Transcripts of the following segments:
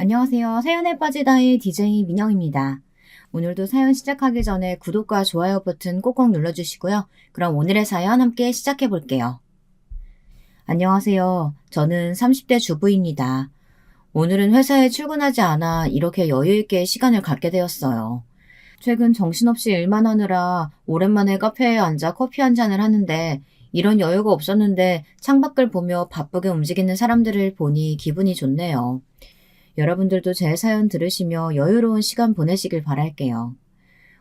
안녕하세요. 사연에 빠지다의 DJ 민영입니다. 오늘도 사연 시작하기 전에 구독과 좋아요 버튼 꼭꼭 눌러주시고요. 그럼 오늘의 사연 함께 시작해 볼게요. 안녕하세요. 저는 30대 주부입니다. 오늘은 회사에 출근하지 않아 이렇게 여유있게 시간을 갖게 되었어요. 최근 정신없이 일만 하느라 오랜만에 카페에 앉아 커피 한 잔을 하는데 이런 여유가 없었는데 창밖을 보며 바쁘게 움직이는 사람들을 보니 기분이 좋네요. 여러분들도 제 사연 들으시며 여유로운 시간 보내시길 바랄게요.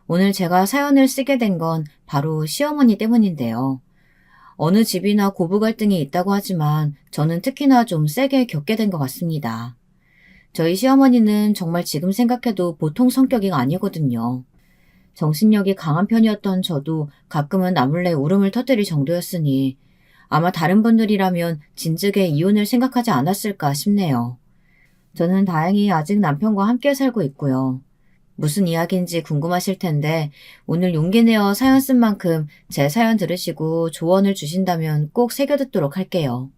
오늘 제가 사연을 쓰게 된 건 바로 시어머니 때문인데요. 어느 집이나 고부 갈등이 있다고 하지만 저는 특히나 좀 세게 겪게 된 것 같습니다. 저희 시어머니는 정말 지금 생각해도 보통 성격이 아니거든요. 정신력이 강한 편이었던 저도 가끔은 나몰래 울음을 터뜨릴 정도였으니 아마 다른 분들이라면 진즉에 이혼을 생각하지 않았을까 싶네요. 저는 다행히 아직 남편과 함께 살고 있고요. 무슨 이야기인지 궁금하실 텐데 오늘 용기 내어 사연 쓴 만큼 제 사연 들으시고 조언을 주신다면 꼭 새겨듣도록 할게요.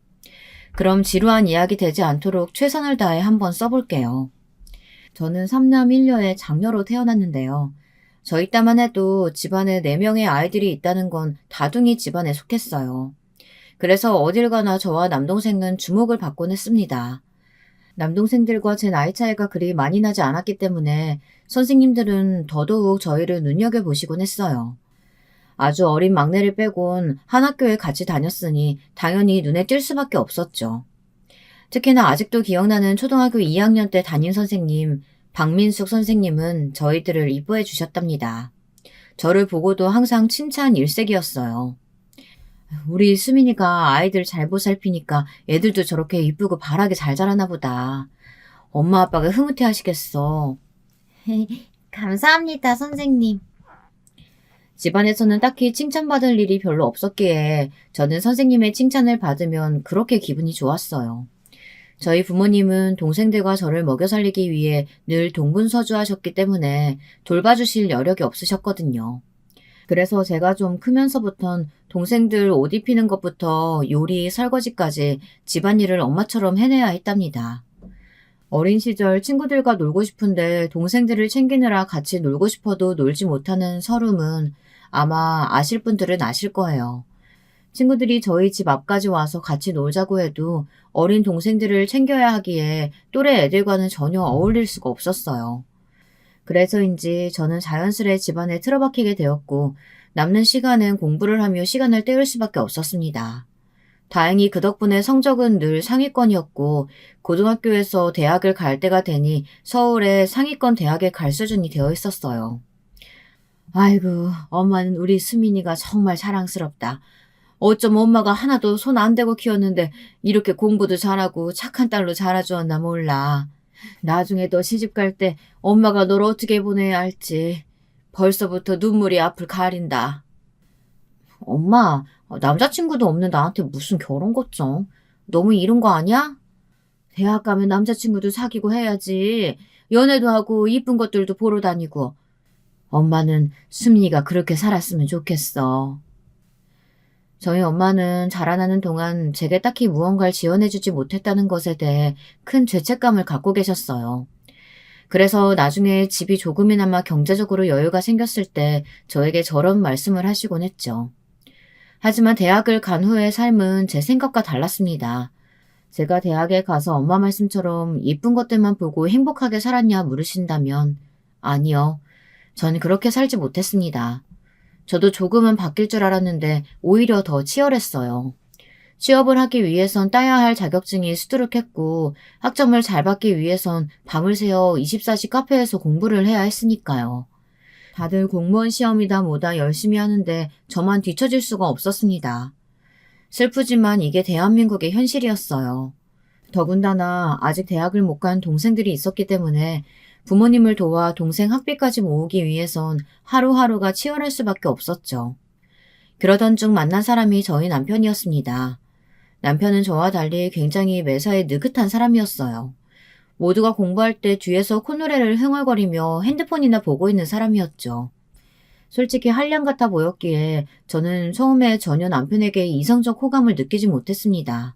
그럼 지루한 이야기 되지 않도록 최선을 다해 한번 써볼게요. 저는 3남 1녀의 장녀로 태어났는데요. 저희 딸만 해도 집안에 4명의 아이들이 있다는 건 다둥이 집안에 속했어요. 그래서 어딜 가나 저와 남동생은 주목을 받곤 했습니다. 남동생들과 제 나이 차이가 그리 많이 나지 않았기 때문에 선생님들은 더더욱 저희를 눈여겨보시곤 했어요. 아주 어린 막내를 빼곤 한 학교에 같이 다녔으니 당연히 눈에 띌 수밖에 없었죠. 특히나 아직도 기억나는 초등학교 2학년 때 담임 선생님, 박민숙 선생님은 저희들을 이뻐해 주셨답니다. 저를 보고도 항상 칭찬 일색이었어요. 우리 수민이가 아이들 잘 보살피니까 애들도 저렇게 이쁘고 바라게 잘 자라나 보다. 엄마 아빠가 흐뭇해 하시겠어. 감사합니다, 선생님. 집안에서는 딱히 칭찬받을 일이 별로 없었기에 저는 선생님의 칭찬을 받으면 그렇게 기분이 좋았어요. 저희 부모님은 동생들과 저를 먹여 살리기 위해 늘 동분서주하셨기 때문에 돌봐주실 여력이 없으셨거든요. 그래서 제가 좀 크면서부턴 동생들 옷 입히는 것부터 요리, 설거지까지 집안일을 엄마처럼 해내야 했답니다. 어린 시절 친구들과 놀고 싶은데 동생들을 챙기느라 같이 놀고 싶어도 놀지 못하는 서름은 아마 아실 분들은 아실 거예요. 친구들이 저희 집 앞까지 와서 같이 놀자고 해도 어린 동생들을 챙겨야 하기에 또래 애들과는 전혀 어울릴 수가 없었어요. 그래서인지 저는 자연스레 집안에 틀어박히게 되었고 남는 시간은 공부를 하며 시간을 때울 수밖에 없었습니다. 다행히 그 덕분에 성적은 늘 상위권이었고 고등학교에서 대학을 갈 때가 되니 서울의 상위권 대학에 갈 수준이 되어 있었어요. 아이고, 엄마는 우리 수민이가 정말 자랑스럽다. 어쩜 엄마가 하나도 손 안 대고 키웠는데 이렇게 공부도 잘하고 착한 딸로 자라주었나 몰라. 나중에 너 시집갈 때 엄마가 널 어떻게 보내야 할지 벌써부터 눈물이 앞을 가린다. 엄마, 남자친구도 없는 나한테 무슨 결혼 걱정? 너무 이른 거 아니야? 대학 가면 남자친구도 사귀고 해야지. 연애도 하고 이쁜 것들도 보러 다니고. 엄마는 수민이가 그렇게 살았으면 좋겠어. 저희 엄마는 자라나는 동안 제게 딱히 무언가를 지원해주지 못했다는 것에 대해 큰 죄책감을 갖고 계셨어요. 그래서 나중에 집이 조금이나마 경제적으로 여유가 생겼을 때 저에게 저런 말씀을 하시곤 했죠. 하지만 대학을 간 후의 삶은 제 생각과 달랐습니다. 제가 대학에 가서 엄마 말씀처럼 이쁜 것들만 보고 행복하게 살았냐 물으신다면 아니요. 전 그렇게 살지 못했습니다. 저도 조금은 바뀔 줄 알았는데 오히려 더 치열했어요. 취업을 하기 위해선 따야 할 자격증이 수두룩했고 학점을 잘 받기 위해선 밤을 새워 24시 카페에서 공부를 해야 했으니까요. 다들 공무원 시험이다 뭐다 열심히 하는데 저만 뒤처질 수가 없었습니다. 슬프지만 이게 대한민국의 현실이었어요. 더군다나 아직 대학을 못 간 동생들이 있었기 때문에 부모님을 도와 동생 학비까지 모으기 위해선 하루하루가 치열할 수밖에 없었죠. 그러던 중 만난 사람이 저희 남편이었습니다. 남편은 저와 달리 굉장히 매사에 느긋한 사람이었어요. 모두가 공부할 때 뒤에서 콧노래를 흥얼거리며 핸드폰이나 보고 있는 사람이었죠. 솔직히 한량 같아 보였기에 저는 처음에 전혀 남편에게 이성적 호감을 느끼지 못했습니다.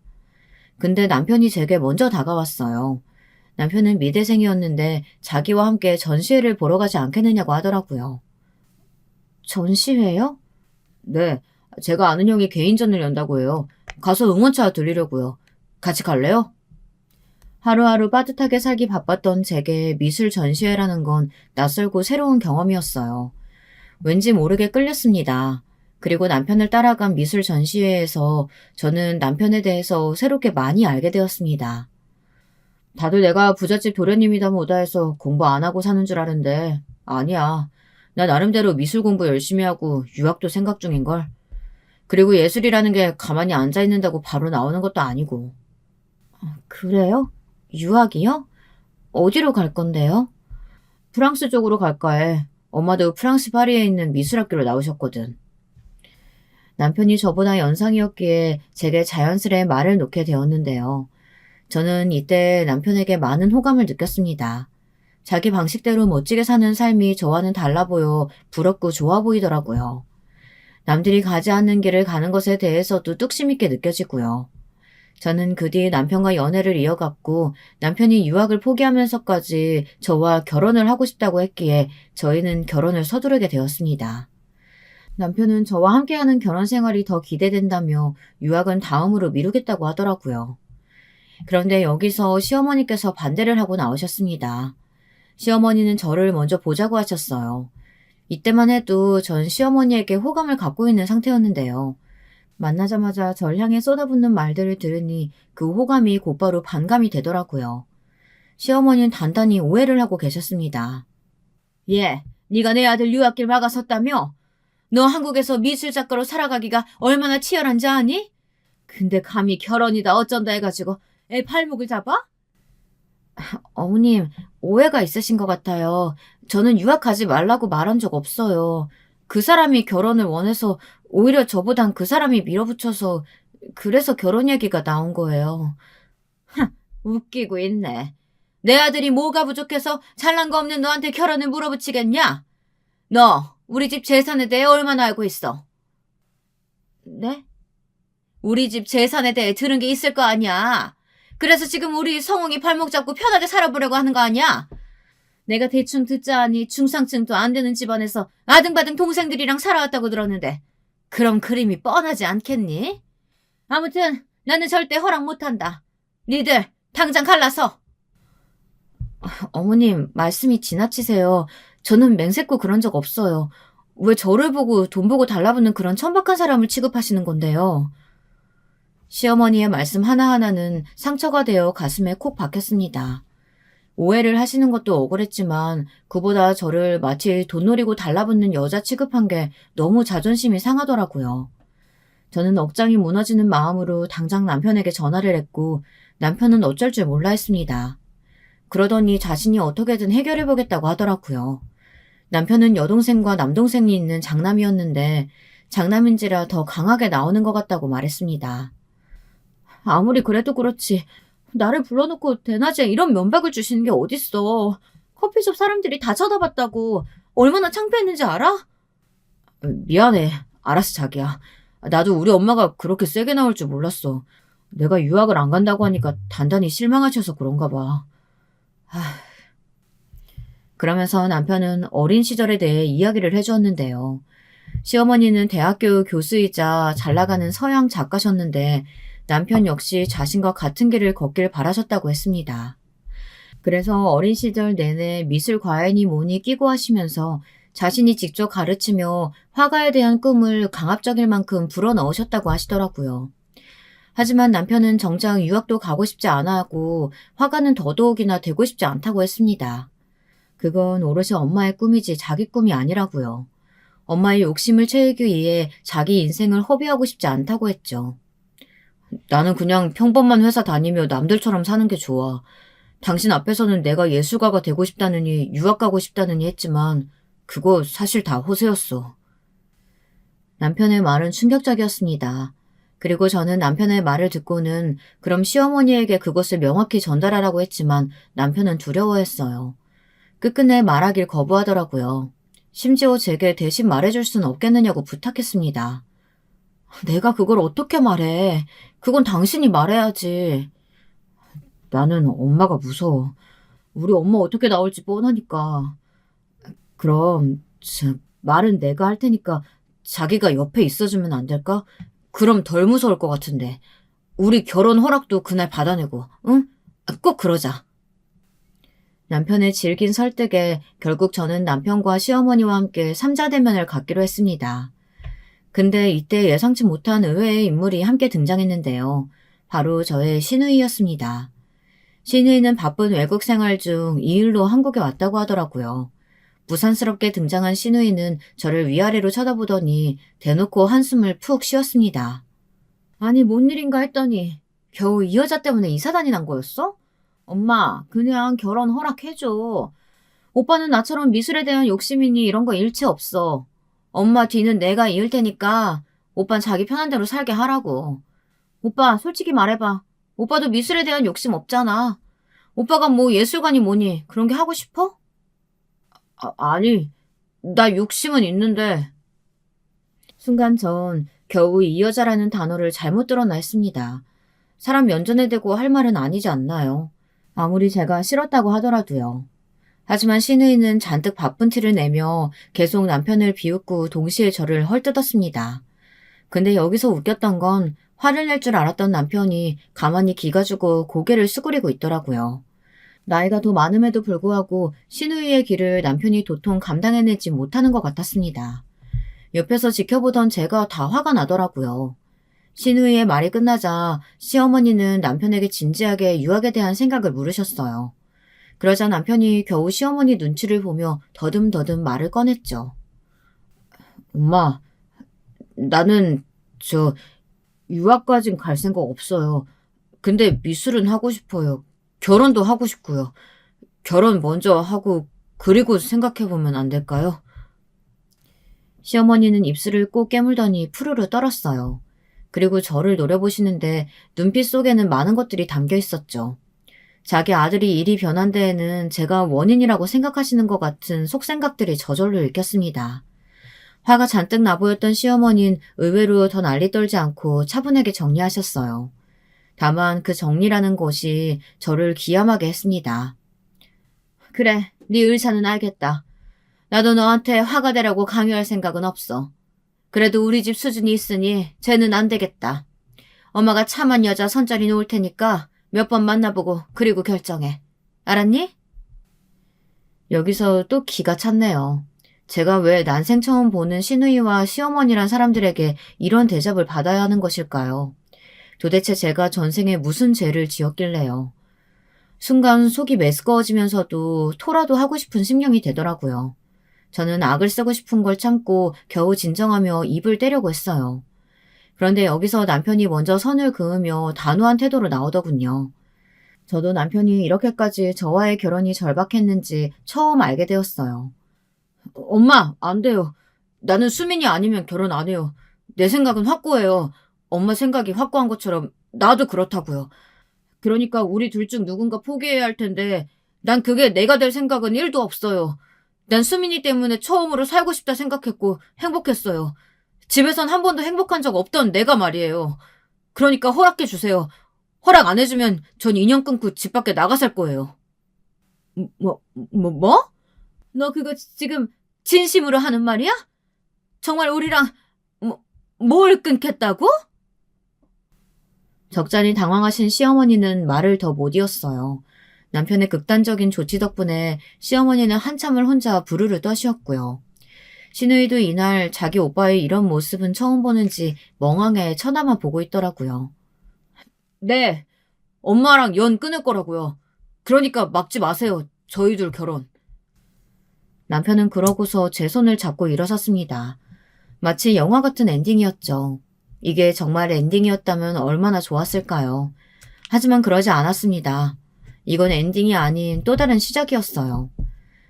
근데 남편이 제게 먼저 다가왔어요. 남편은 미대생이었는데 자기와 함께 전시회를 보러 가지 않겠느냐고 하더라고요. 전시회요? 네, 제가 아는 형이 개인전을 연다고 해요. 가서 응원차 들리려고요. 같이 갈래요? 하루하루 빠듯하게 살기 바빴던 제게 미술 전시회라는 건 낯설고 새로운 경험이었어요. 왠지 모르게 끌렸습니다. 그리고 남편을 따라간 미술 전시회에서 저는 남편에 대해서 새롭게 많이 알게 되었습니다. 다들 내가 부잣집 도련님이다 뭐다 해서 공부 안 하고 사는 줄 아는데 아니야. 나 나름대로 미술 공부 열심히 하고 유학도 생각 중인걸. 그리고 예술이라는 게 가만히 앉아 있는다고 바로 나오는 것도 아니고. 그래요? 유학이요? 어디로 갈 건데요? 프랑스 쪽으로 갈까 해. 엄마도 프랑스 파리에 있는 미술학교로 나오셨거든. 남편이 저보다 연상이었기에 제게 자연스레 말을 놓게 되었는데요. 저는 이때 남편에게 많은 호감을 느꼈습니다. 자기 방식대로 멋지게 사는 삶이 저와는 달라 보여 부럽고 좋아 보이더라고요. 남들이 가지 않는 길을 가는 것에 대해서도 뚝심 있게 느껴지고요. 저는 그 뒤 남편과 연애를 이어갔고 남편이 유학을 포기하면서까지 저와 결혼을 하고 싶다고 했기에 저희는 결혼을 서두르게 되었습니다. 남편은 저와 함께하는 결혼 생활이 더 기대된다며 유학은 다음으로 미루겠다고 하더라고요. 그런데 여기서 시어머니께서 반대를 하고 나오셨습니다. 시어머니는 저를 먼저 보자고 하셨어요. 이때만 해도 전 시어머니에게 호감을 갖고 있는 상태였는데요. 만나자마자 절 향해 쏟아붓는 말들을 들으니 그 호감이 곧바로 반감이 되더라고요. 시어머니는 단단히 오해를 하고 계셨습니다. 예, 네가 내 아들 유학길 막아섰다며? 너 한국에서 미술작가로 살아가기가 얼마나 치열한지 아니? 근데 감히 결혼이다 어쩐다 해가지고 애 팔목을 잡아? 어머님, 오해가 있으신 것 같아요. 저는 유학 가지 말라고 말한 적 없어요. 그 사람이 결혼을 원해서 오히려 저보단 그 사람이 밀어붙여서 그래서 결혼 얘기가 나온 거예요. 웃기고 있네. 내 아들이 뭐가 부족해서 잘난 거 없는 너한테 결혼을 물어붙이겠냐? 너 우리 집 재산에 대해 얼마나 알고 있어? 네? 우리 집 재산에 대해 들은 게 있을 거 아니야. 그래서 지금 우리 성웅이 발목 잡고 편하게 살아보려고 하는 거 아니야? 내가 대충 듣자 하니 중상층도 안 되는 집안에서 아등바등 동생들이랑 살아왔다고 들었는데 그럼 그림이 뻔하지 않겠니? 아무튼 나는 절대 허락 못한다. 니들 당장 갈라서. 어머님, 말씀이 지나치세요. 저는 맹세코 그런 적 없어요. 왜 저를 보고 돈 보고 달라붙는 그런 천박한 사람을 취급하시는 건데요? 시어머니의 말씀 하나하나는 상처가 되어 가슴에 콕 박혔습니다. 오해를 하시는 것도 억울했지만 그보다 저를 마치 돈 노리고 달라붙는 여자 취급한 게 너무 자존심이 상하더라고요. 저는 억장이 무너지는 마음으로 당장 남편에게 전화를 했고 남편은 어쩔 줄 몰라 했습니다. 그러더니 자신이 어떻게든 해결해보겠다고 하더라고요. 남편은 여동생과 남동생이 있는 장남이었는데 장남인지라 더 강하게 나오는 것 같다고 말했습니다. 아무리 그래도 그렇지 나를 불러놓고 대낮에 이런 면박을 주시는 게 어딨어. 커피숍 사람들이 다 쳐다봤다고 얼마나 창피했는지 알아? 미안해. 알았어 자기야. 나도 우리 엄마가 그렇게 세게 나올 줄 몰랐어. 내가 유학을 안 간다고 하니까 단단히 실망하셔서 그런가 봐. 그러면서 남편은 어린 시절에 대해 이야기를 해주었는데요. 시어머니는 대학교 교수이자 잘나가는 서양 작가셨는데 남편 역시 자신과 같은 길을 걷길 바라셨다고 했습니다. 그래서 어린 시절 내내 미술 과외니 뭐니 끼고 하시면서 자신이 직접 가르치며 화가에 대한 꿈을 강압적일 만큼 불어넣으셨다고 하시더라고요. 하지만 남편은 정작 유학도 가고 싶지 않아 하고 화가는 더더욱이나 되고 싶지 않다고 했습니다. 그건 오롯이 엄마의 꿈이지 자기 꿈이 아니라고요. 엄마의 욕심을 채우기 위해 자기 인생을 허비하고 싶지 않다고 했죠. 나는 그냥 평범한 회사 다니며 남들처럼 사는 게 좋아. 당신 앞에서는 내가 예술가가 되고 싶다느니 유학 가고 싶다느니 했지만 그거 사실 다 호세였어. 남편의 말은 충격적이었습니다. 그리고 저는 남편의 말을 듣고는 그럼 시어머니에게 그것을 명확히 전달하라고 했지만 남편은 두려워했어요. 끝끝내 말하길 거부하더라고요. 심지어 제게 대신 말해줄 수는 없겠느냐고 부탁했습니다. 내가 그걸 어떻게 말해. 그건 당신이 말해야지. 나는 엄마가 무서워. 우리 엄마 어떻게 나올지 뻔하니까. 그럼 말은 내가 할 테니까 자기가 옆에 있어주면 안 될까? 그럼 덜 무서울 것 같은데. 우리 결혼 허락도 그날 받아내고, 응? 꼭 그러자. 남편의 질긴 설득에 결국 저는 남편과 시어머니와 함께 삼자대면을 갖기로 했습니다. 근데 이때 예상치 못한 의외의 인물이 함께 등장했는데요. 바로 저의 시누이였습니다. 시누이는 바쁜 외국 생활 중 이 일로 한국에 왔다고 하더라고요. 부산스럽게 등장한 시누이는 저를 위아래로 쳐다보더니 대놓고 한숨을 푹 쉬었습니다. 아니, 뭔 일인가 했더니 겨우 이 여자 때문에 이사단이 난 거였어? 엄마, 그냥 결혼 허락해줘. 오빠는 나처럼 미술에 대한 욕심이니 이런 거 일체 없어. 엄마 뒤는 내가 이을 테니까 오빤 자기 편한 대로 살게 하라고. 오빠, 솔직히 말해봐. 오빠도 미술에 대한 욕심 없잖아. 오빠가 뭐 예술가니 뭐니 그런 게 하고 싶어? 아니, 나 욕심은 있는데. 순간 전 겨우 이 여자라는 단어를 잘못 들었나 했습니다. 사람 면전에 대고 할 말은 아니지 않나요? 아무리 제가 싫었다고 하더라도요. 하지만 시누이는 잔뜩 바쁜 티를 내며 계속 남편을 비웃고 동시에 저를 헐뜯었습니다. 근데 여기서 웃겼던 건 화를 낼 줄 알았던 남편이 가만히 기가 주고 고개를 수그리고 있더라고요. 나이가 더 많음에도 불구하고 시누이의 길을 남편이 도통 감당해내지 못하는 것 같았습니다. 옆에서 지켜보던 제가 다 화가 나더라고요. 시누이의 말이 끝나자 시어머니는 남편에게 진지하게 유학에 대한 생각을 물으셨어요. 그러자 남편이 겨우 시어머니 눈치를 보며 더듬더듬 말을 꺼냈죠. 엄마, 나는 유학까진 갈 생각 없어요. 근데 미술은 하고 싶어요. 결혼도 하고 싶고요. 결혼 먼저 하고 그리고 생각해보면 안 될까요? 시어머니는 입술을 꼭 깨물더니 푸르르 떨었어요. 그리고 저를 노려보시는데 눈빛 속에는 많은 것들이 담겨 있었죠. 자기 아들이 일이 변한 데에는 제가 원인이라고 생각하시는 것 같은 속생각들이 저절로 읽혔습니다. 화가 잔뜩 나보였던 시어머니는 의외로 더 난리 떨지 않고 차분하게 정리하셨어요. 다만 그 정리라는 것이 저를 기함하게 했습니다. 그래, 네 의사는 알겠다. 나도 너한테 화가 되라고 강요할 생각은 없어. 그래도 우리 집 수준이 있으니 쟤는 안 되겠다. 엄마가 참한 여자 선자리 놓을 테니까 몇 번 만나보고 그리고 결정해. 알았니? 여기서 또 기가 찼네요. 제가 왜 난생 처음 보는 시누이와 시어머니란 사람들에게 이런 대접을 받아야 하는 것일까요? 도대체 제가 전생에 무슨 죄를 지었길래요. 순간 속이 메스꺼워지면서도 토라도 하고 싶은 심령이 되더라고요. 저는 악을 쓰고 싶은 걸 참고 겨우 진정하며 입을 떼려고 했어요. 그런데 여기서 남편이 먼저 선을 그으며 단호한 태도로 나오더군요. 저도 남편이 이렇게까지 저와의 결혼이 절박했는지 처음 알게 되었어요. 엄마, 안 돼요. 나는 수민이 아니면 결혼 안 해요. 내 생각은 확고해요. 엄마 생각이 확고한 것처럼 나도 그렇다고요. 그러니까 우리 둘 중 누군가 포기해야 할 텐데 난 그게 내가 될 생각은 1도 없어요. 난 수민이 때문에 처음으로 살고 싶다 생각했고 행복했어요. 집에선 한 번도 행복한 적 없던 내가 말이에요. 그러니까 허락해 주세요. 허락 안 해주면 전 인연 끊고 집 밖에 나가 살 거예요. 뭐? 너 그거 지금 진심으로 하는 말이야? 정말 우리랑 뭘 끊겠다고? 적잖이 당황하신 시어머니는 말을 더 못 이었어요. 남편의 극단적인 조치 덕분에 시어머니는 한참을 혼자 부르르 떠시었고요. 시누이도 이날 자기 오빠의 이런 모습은 처음 보는지 멍하게 쳐다만 보고 있더라고요. 네, 엄마랑 연 끊을 거라고요. 그러니까 막지 마세요. 저희 둘 결혼. 남편은 그러고서 제 손을 잡고 일어섰습니다. 마치 영화 같은 엔딩이었죠. 이게 정말 엔딩이었다면 얼마나 좋았을까요? 하지만 그러지 않았습니다. 이건 엔딩이 아닌 또 다른 시작이었어요.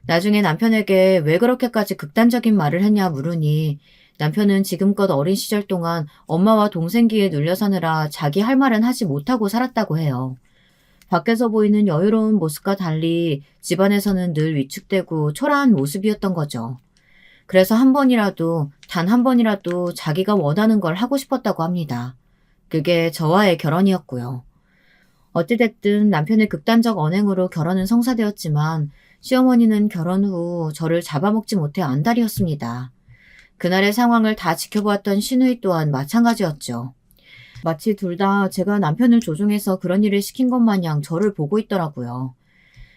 나중에 남편에게 왜 그렇게까지 극단적인 말을 했냐 물으니 남편은 지금껏 어린 시절 동안 엄마와 동생기에 눌려 사느라 자기 할 말은 하지 못하고 살았다고 해요. 밖에서 보이는 여유로운 모습과 달리 집안에서는 늘 위축되고 초라한 모습이었던 거죠. 그래서 한 번이라도, 단 한 번이라도 자기가 원하는 걸 하고 싶었다고 합니다. 그게 저와의 결혼이었고요. 어찌됐든 남편의 극단적 언행으로 결혼은 성사되었지만 시어머니는 결혼 후 저를 잡아먹지 못해 안달이었습니다. 그날의 상황을 다 지켜보았던 시누이 또한 마찬가지였죠. 마치 둘 다 제가 남편을 조종해서 그런 일을 시킨 것 마냥 저를 보고 있더라고요.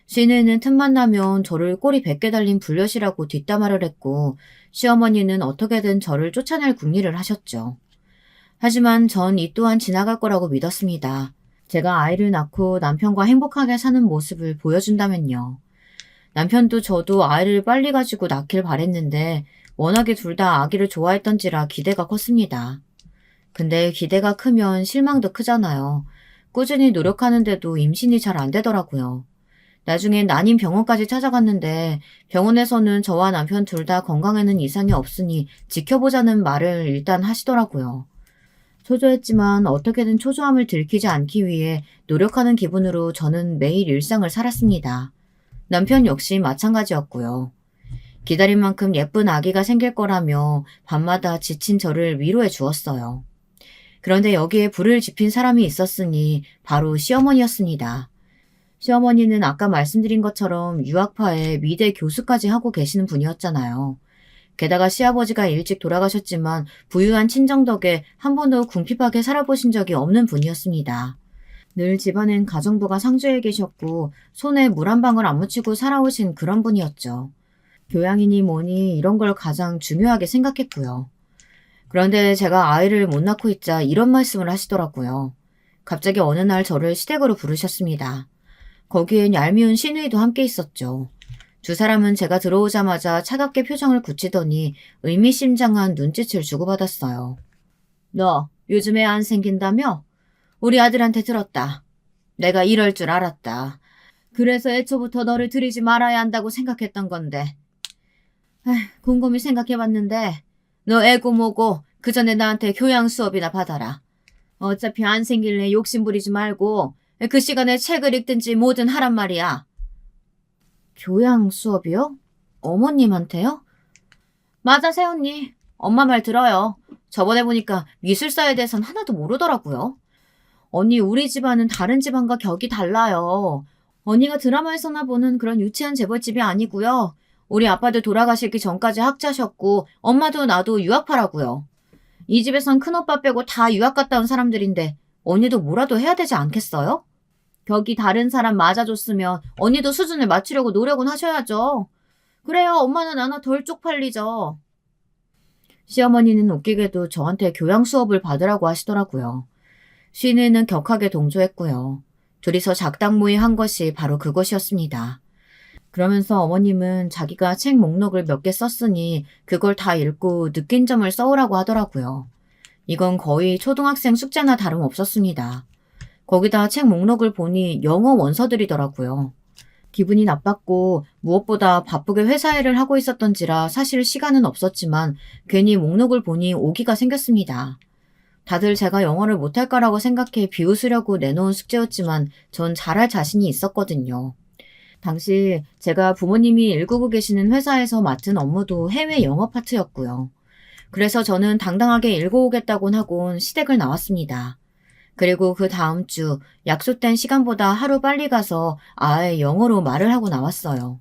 시누이는 틈만 나면 저를 꼬리 100개 달린 불엿이라고 뒷담화를 했고 시어머니는 어떻게든 저를 쫓아낼 궁리를 하셨죠. 하지만 전 이 또한 지나갈 거라고 믿었습니다. 제가 아이를 낳고 남편과 행복하게 사는 모습을 보여준다면요. 남편도 저도 아이를 빨리 가지고 낳길 바랬는데 워낙에 둘 다 아기를 좋아했던지라 기대가 컸습니다. 근데 기대가 크면 실망도 크잖아요. 꾸준히 노력하는데도 임신이 잘 안 되더라고요. 나중에 난임 병원까지 찾아갔는데 병원에서는 저와 남편 둘 다 건강에는 이상이 없으니 지켜보자는 말을 일단 하시더라고요. 초조했지만 어떻게든 초조함을 들키지 않기 위해 노력하는 기분으로 저는 매일 일상을 살았습니다. 남편 역시 마찬가지였고요. 기다린 만큼 예쁜 아기가 생길 거라며 밤마다 지친 저를 위로해 주었어요. 그런데 여기에 불을 지핀 사람이 있었으니 바로 시어머니였습니다. 시어머니는 아까 말씀드린 것처럼 유학파에 미대 교수까지 하고 계시는 분이었잖아요. 게다가 시아버지가 일찍 돌아가셨지만 부유한 친정 덕에 한 번도 궁핍하게 살아보신 적이 없는 분이었습니다. 늘 집안엔 가정부가 상주해 계셨고 손에 물 한 방울 안 묻히고 살아오신 그런 분이었죠. 교양이니 뭐니 이런 걸 가장 중요하게 생각했고요. 그런데 제가 아이를 못 낳고 있자 이런 말씀을 하시더라고요. 갑자기 어느 날 저를 시댁으로 부르셨습니다. 거기엔 얄미운 시누이도 함께 있었죠. 두 사람은 제가 들어오자마자 차갑게 표정을 굳히더니 의미심장한 눈짓을 주고받았어요. 너 요즘 애 안 생긴다며? 우리 아들한테 들었다. 내가 이럴 줄 알았다. 그래서 애초부터 너를 들이지 말아야 한다고 생각했던 건데. 곰곰이 생각해봤는데 너 애고 뭐고 그 전에 나한테 교양 수업이나 받아라. 어차피 안 생길래 욕심 부리지 말고 그 시간에 책을 읽든지 뭐든 하란 말이야. 교양 수업이요? 어머님한테요? 맞아, 새언니. 엄마 말 들어요. 저번에 보니까 미술사에 대해선 하나도 모르더라고요. 언니, 우리 집안은 다른 집안과 격이 달라요. 언니가 드라마에서나 보는 그런 유치한 재벌집이 아니고요. 우리 아빠도 돌아가시기 전까지 학자셨고 엄마도 나도 유학파라고요. 이 집에선 큰오빠 빼고 다 유학 갔다 온 사람들인데 언니도 뭐라도 해야 되지 않겠어요? 격이 다른 사람 맞아줬으면 언니도 수준을 맞추려고 노력은 하셔야죠. 그래야 엄마는 하나 덜 쪽팔리죠. 시어머니는 웃기게도 저한테 교양 수업을 받으라고 하시더라고요. 시누이는 격하게 동조했고요. 둘이서 작당모의 한 것이 바로 그것이었습니다. 그러면서 어머님은 자기가 책 목록을 몇 개 썼으니 그걸 다 읽고 느낀 점을 써오라고 하더라고요. 이건 거의 초등학생 숙제나 다름없었습니다. 거기다 책 목록을 보니 영어 원서들이더라고요. 기분이 나빴고 무엇보다 바쁘게 회사 일을 하고 있었던지라 사실 시간은 없었지만 괜히 목록을 보니 오기가 생겼습니다. 다들 제가 영어를 못할까라고 생각해 비웃으려고 내놓은 숙제였지만 전 잘할 자신이 있었거든요. 당시 제가 부모님이 일구고 계시는 회사에서 맡은 업무도 해외 영어 파트였고요. 그래서 저는 당당하게 읽어오겠다곤 하곤 시댁을 나왔습니다. 그리고 그 다음 주 약속된 시간보다 하루 빨리 가서 아예 영어로 말을 하고 나왔어요.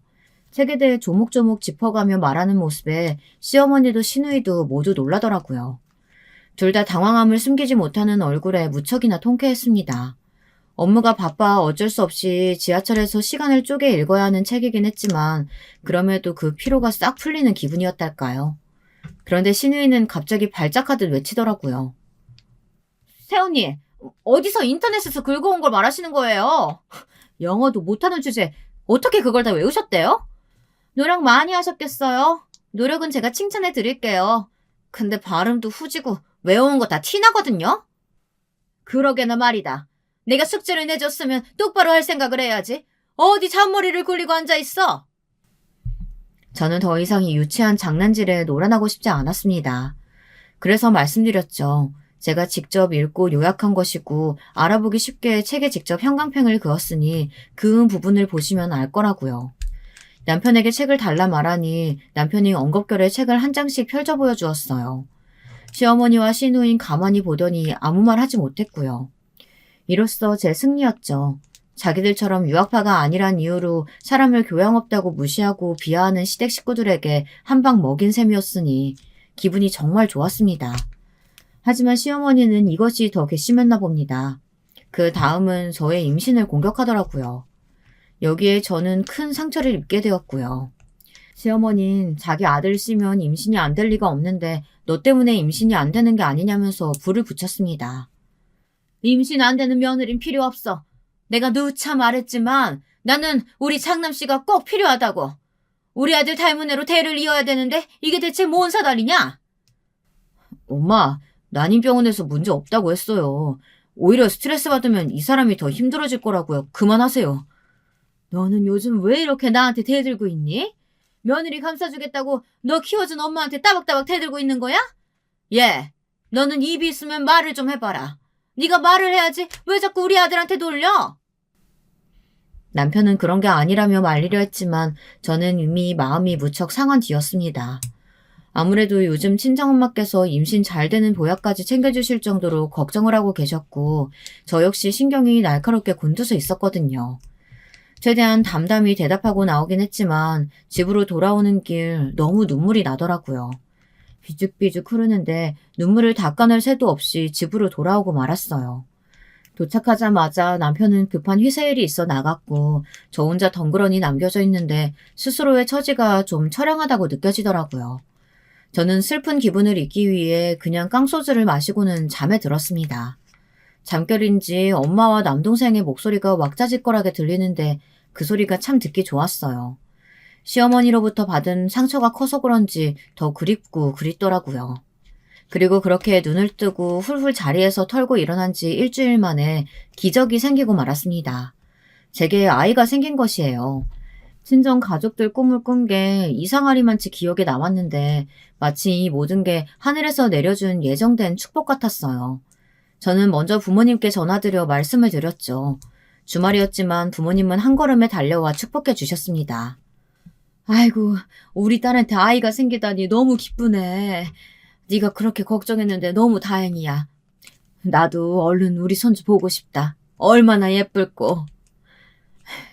책에 대해 조목조목 짚어가며 말하는 모습에 시어머니도 시누이도 모두 놀라더라고요. 둘 다 당황함을 숨기지 못하는 얼굴에 무척이나 통쾌했습니다. 업무가 바빠 어쩔 수 없이 지하철에서 시간을 쪼개 읽어야 하는 책이긴 했지만 그럼에도 그 피로가 싹 풀리는 기분이었달까요. 그런데 시누이는 갑자기 발작하듯 외치더라고요. 새언니, 어디서 인터넷에서 긁어온 걸 말하시는 거예요? 영어도 못하는 주제 어떻게 그걸 다 외우셨대요? 노력 많이 하셨겠어요? 노력은 제가 칭찬해 드릴게요. 근데 발음도 후지고 외워온 거 다 티나거든요? 그러게나 말이다. 내가 숙제를 내줬으면 똑바로 할 생각을 해야지. 어디 잔머리를 굴리고 앉아있어? 저는 더 이상 이 유치한 장난질에 놀아나고 싶지 않았습니다. 그래서 말씀드렸죠. 제가 직접 읽고 요약한 것이고 알아보기 쉽게 책에 직접 형광펜을 그었으니 그은 부분을 보시면 알 거라고요. 남편에게 책을 달라 말하니 남편이 엉겁결에 책을 한 장씩 펼쳐 보여주었어요. 시어머니와 시누인 가만히 보더니 아무 말 하지 못했고요. 이로써 제 승리였죠. 자기들처럼 유학파가 아니란 이유로 사람을 교양 없다고 무시하고 비하하는 시댁 식구들에게 한 방 먹인 셈이었으니 기분이 정말 좋았습니다. 하지만 시어머니는 이것이 더 괘씸했나 봅니다. 그 다음은 저의 임신을 공격하더라고요. 여기에 저는 큰 상처를 입게 되었고요. 시어머니는 자기 아들 씨면 임신이 안 될 리가 없는데 너 때문에 임신이 안 되는 게 아니냐면서 불을 붙였습니다. 임신 안 되는 며느린 필요 없어. 내가 누차 말했지만 나는 우리 장남 씨가 꼭 필요하다고. 우리 아들 닮은 애로 대를 이어야 되는데 이게 대체 뭔 사달이냐? 엄마, 난임병원에서 문제 없다고 했어요. 오히려 스트레스 받으면 이 사람이 더 힘들어질 거라고요. 그만하세요. 너는 요즘 왜 이렇게 나한테 대들고 있니? 며느리 감싸주겠다고 너 키워준 엄마한테 따박따박 대들고 있는 거야? 예, 너는 입이 있으면 말을 좀 해봐라. 네가 말을 해야지 왜 자꾸 우리 아들한테 돌려? 남편은 그런 게 아니라며 말리려 했지만 저는 이미 마음이 무척 상한 뒤였습니다. 아무래도 요즘 친정엄마께서 임신 잘 되는 보약까지 챙겨주실 정도로 걱정을 하고 계셨고 저 역시 신경이 날카롭게 곤두서 있었거든요. 최대한 담담히 대답하고 나오긴 했지만 집으로 돌아오는 길 너무 눈물이 나더라고요. 비죽비죽 흐르는데 눈물을 닦아낼 새도 없이 집으로 돌아오고 말았어요. 도착하자마자 남편은 급한 회사일이 있어 나갔고 저 혼자 덩그러니 남겨져 있는데 스스로의 처지가 좀 처량하다고 느껴지더라고요. 저는 슬픈 기분을 잊기 위해 그냥 깡소주를 마시고는 잠에 들었습니다. 잠결인지 엄마와 남동생의 목소리가 왁자지껄하게 들리는데 그 소리가 참 듣기 좋았어요. 시어머니로부터 받은 상처가 커서 그런지 더 그립고 그립더라고요. 그리고 그렇게 눈을 뜨고 훌훌 자리에서 털고 일어난 지 일주일 만에 기적이 생기고 말았습니다. 제게 아이가 생긴 것이에요. 친정 가족들 꿈을 꾼 게 이상하리만치 기억에 남았는데 마치 이 모든 게 하늘에서 내려준 예정된 축복 같았어요. 저는 먼저 부모님께 전화드려 말씀을 드렸죠. 주말이었지만 부모님은 한 걸음에 달려와 축복해 주셨습니다. 아이고, 우리 딸한테 아이가 생기다니 너무 기쁘네. 네가 그렇게 걱정했는데 너무 다행이야. 나도 얼른 우리 손주 보고 싶다. 얼마나 예쁠꼬.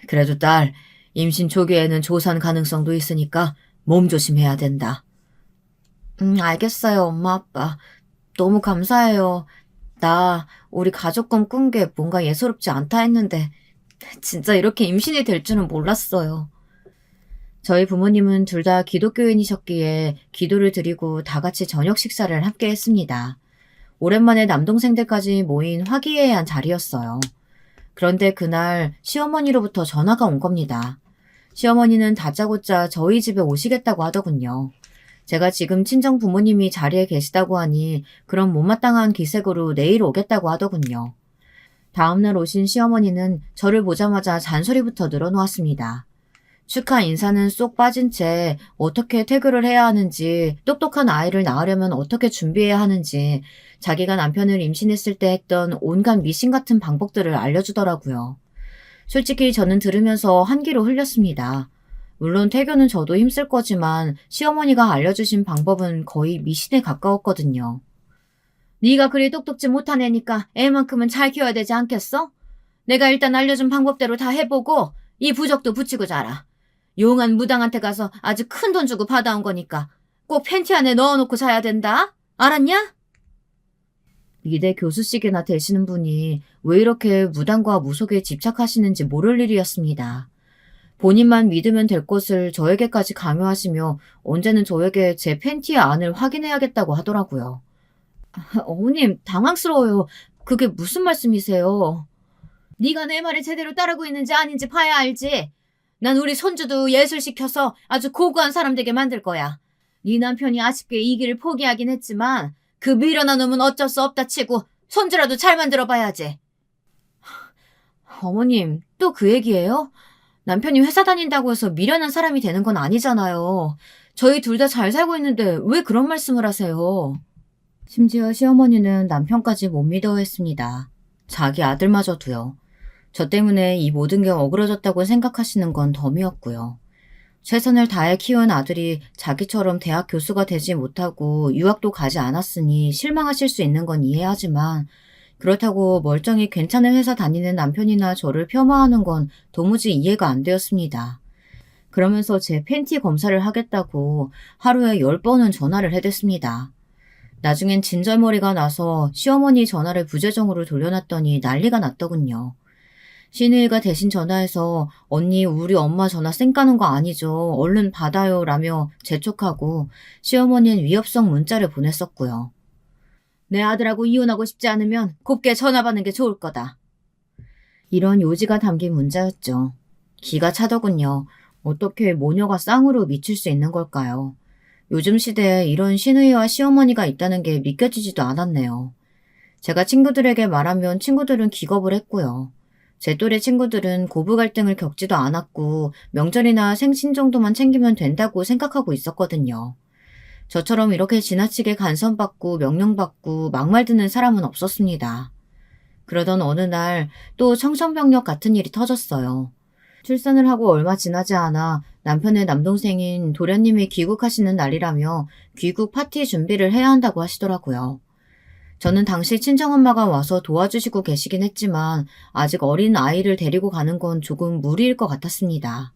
그래도 딸, 임신 초기에는 조산 가능성도 있으니까 몸 조심해야 된다. 알겠어요, 엄마, 아빠. 너무 감사해요. 나 우리 가족금 꾼 게 뭔가 예사롭지 않다 했는데 진짜 이렇게 임신이 될 줄은 몰랐어요. 저희 부모님은 둘 다 기독교인이셨기에 기도를 드리고 다 같이 저녁 식사를 함께 했습니다. 오랜만에 남동생들까지 모인 화기애애한 자리였어요. 그런데 그날 시어머니로부터 전화가 온 겁니다. 시어머니는 다짜고짜 저희 집에 오시겠다고 하더군요. 제가 지금 친정 부모님이 자리에 계시다고 하니 그런 못마땅한 기색으로 내일 오겠다고 하더군요. 다음날 오신 시어머니는 저를 보자마자 잔소리부터 늘어놓았습니다. 축하 인사는 쏙 빠진 채 어떻게 태교를 해야 하는지, 똑똑한 아이를 낳으려면 어떻게 준비해야 하는지, 자기가 남편을 임신했을 때 했던 온갖 미신 같은 방법들을 알려주더라고요. 솔직히 저는 들으면서 한기로 흘렸습니다. 물론 태교는 저도 힘쓸 거지만 시어머니가 알려주신 방법은 거의 미신에 가까웠거든요. 네가 그리 똑똑지 못한 애니까 애만큼은 잘 키워야 되지 않겠어? 내가 일단 알려준 방법대로 다 해보고 이 부적도 붙이고 자라. 용한 무당한테 가서 아주 큰 돈 주고 받아온 거니까 꼭 팬티 안에 넣어놓고 자야 된다. 알았냐? 미대 교수직이나 되시는 분이 왜 이렇게 무당과 무속에 집착하시는지 모를 일이었습니다. 본인만 믿으면 될 것을 저에게까지 강요하시며 언제는 저에게 제 팬티의 안을 확인해야겠다고 하더라고요. 어머님, 당황스러워요. 그게 무슨 말씀이세요? 네가 내 말을 제대로 따르고 있는지 아닌지 봐야 알지. 난 우리 손주도 예술시켜서 아주 고고한 사람 되게 만들 거야. 네 남편이 아쉽게 이 길을 포기하긴 했지만 그 미련한 놈은 어쩔 수 없다 치고 손주라도 잘 만들어 봐야지. 어머님, 또 그 얘기예요? 남편이 회사 다닌다고 해서 미련한 사람이 되는 건 아니잖아요. 저희 둘 다 잘 살고 있는데 왜 그런 말씀을 하세요? 심지어 시어머니는 남편까지 못 믿어했습니다. 자기 아들마저도요. 저 때문에 이 모든 게 어그러졌다고 생각하시는 건 덤이었고요. 최선을 다해 키운 아들이 자기처럼 대학 교수가 되지 못하고 유학도 가지 않았으니 실망하실 수 있는 건 이해하지만 그렇다고 멀쩡히 괜찮은 회사 다니는 남편이나 저를 폄하하는 건 도무지 이해가 안 되었습니다. 그러면서 제 팬티 검사를 하겠다고 하루에 10번은 전화를 해댔습니다. 나중엔 진절머리가 나서 시어머니 전화를 부재정으로 돌려놨더니 난리가 났더군요. 시누이가 대신 전화해서 언니 우리 엄마 전화 쌩 까는 거 아니죠. 얼른 받아요 라며 재촉하고 시어머니는 위협성 문자를 보냈었고요. 내 아들하고 이혼하고 싶지 않으면 곱게 전화 받는 게 좋을 거다. 이런 요지가 담긴 문자였죠. 기가 차더군요. 어떻게 모녀가 쌍으로 미칠 수 있는 걸까요? 요즘 시대에 이런 시누이와 시어머니가 있다는 게 믿겨지지도 않았네요. 제가 친구들에게 말하면 친구들은 기겁을 했고요. 제 또래 친구들은 고부 갈등을 겪지도 않았고 명절이나 생신 정도만 챙기면 된다고 생각하고 있었거든요. 저처럼 이렇게 지나치게 간섭받고 명령받고 막말 듣는 사람은 없었습니다. 그러던 어느 날 또 청천벽력 같은 일이 터졌어요. 출산을 하고 얼마 지나지 않아 남편의 남동생인 도련님이 귀국하시는 날이라며 귀국 파티 준비를 해야 한다고 하시더라고요. 저는 당시 친정엄마가 와서 도와주시고 계시긴 했지만 아직 어린 아이를 데리고 가는 건 조금 무리일 것 같았습니다.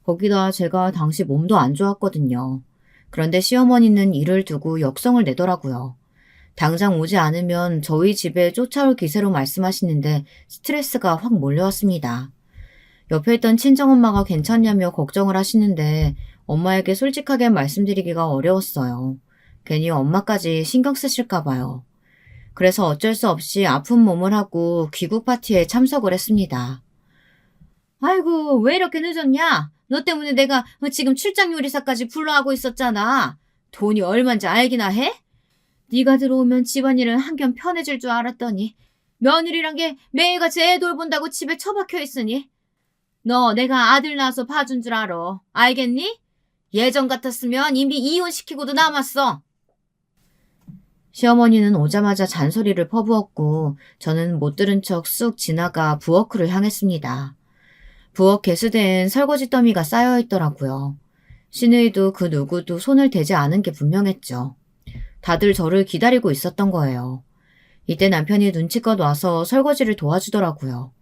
거기다 제가 당시 몸도 안 좋았거든요. 그런데 시어머니는 일을 두고 역성을 내더라고요. 당장 오지 않으면 저희 집에 쫓아올 기세로 말씀하시는데 스트레스가 확 몰려왔습니다. 옆에 있던 친정엄마가 괜찮냐며 걱정을 하시는데 엄마에게 솔직하게 말씀드리기가 어려웠어요. 괜히 엄마까지 신경 쓰실까 봐요. 그래서 어쩔 수 없이 아픈 몸을 하고 귀국 파티에 참석을 했습니다. 아이고 왜 이렇게 늦었냐? 너 때문에 내가 지금 출장 요리사까지 불러하고 있었잖아. 돈이 얼만지 알기나 해? 네가 들어오면 집안일은 한결 편해질 줄 알았더니 며느리란 게 매일같이 애 돌본다고 집에 처박혀 있으니 너 내가 아들 낳아서 봐준 줄 알아. 알겠니? 예전 같았으면 이미 이혼시키고도 남았어. 시어머니는 오자마자 잔소리를 퍼부었고 저는 못 들은 척 쑥 지나가 부엌으로 향했습니다. 부엌 개수대엔 설거지 더미가 쌓여있더라고요. 시누이도 그 누구도 손을 대지 않은 게 분명했죠. 다들 저를 기다리고 있었던 거예요. 이때 남편이 눈치껏 와서 설거지를 도와주더라고요.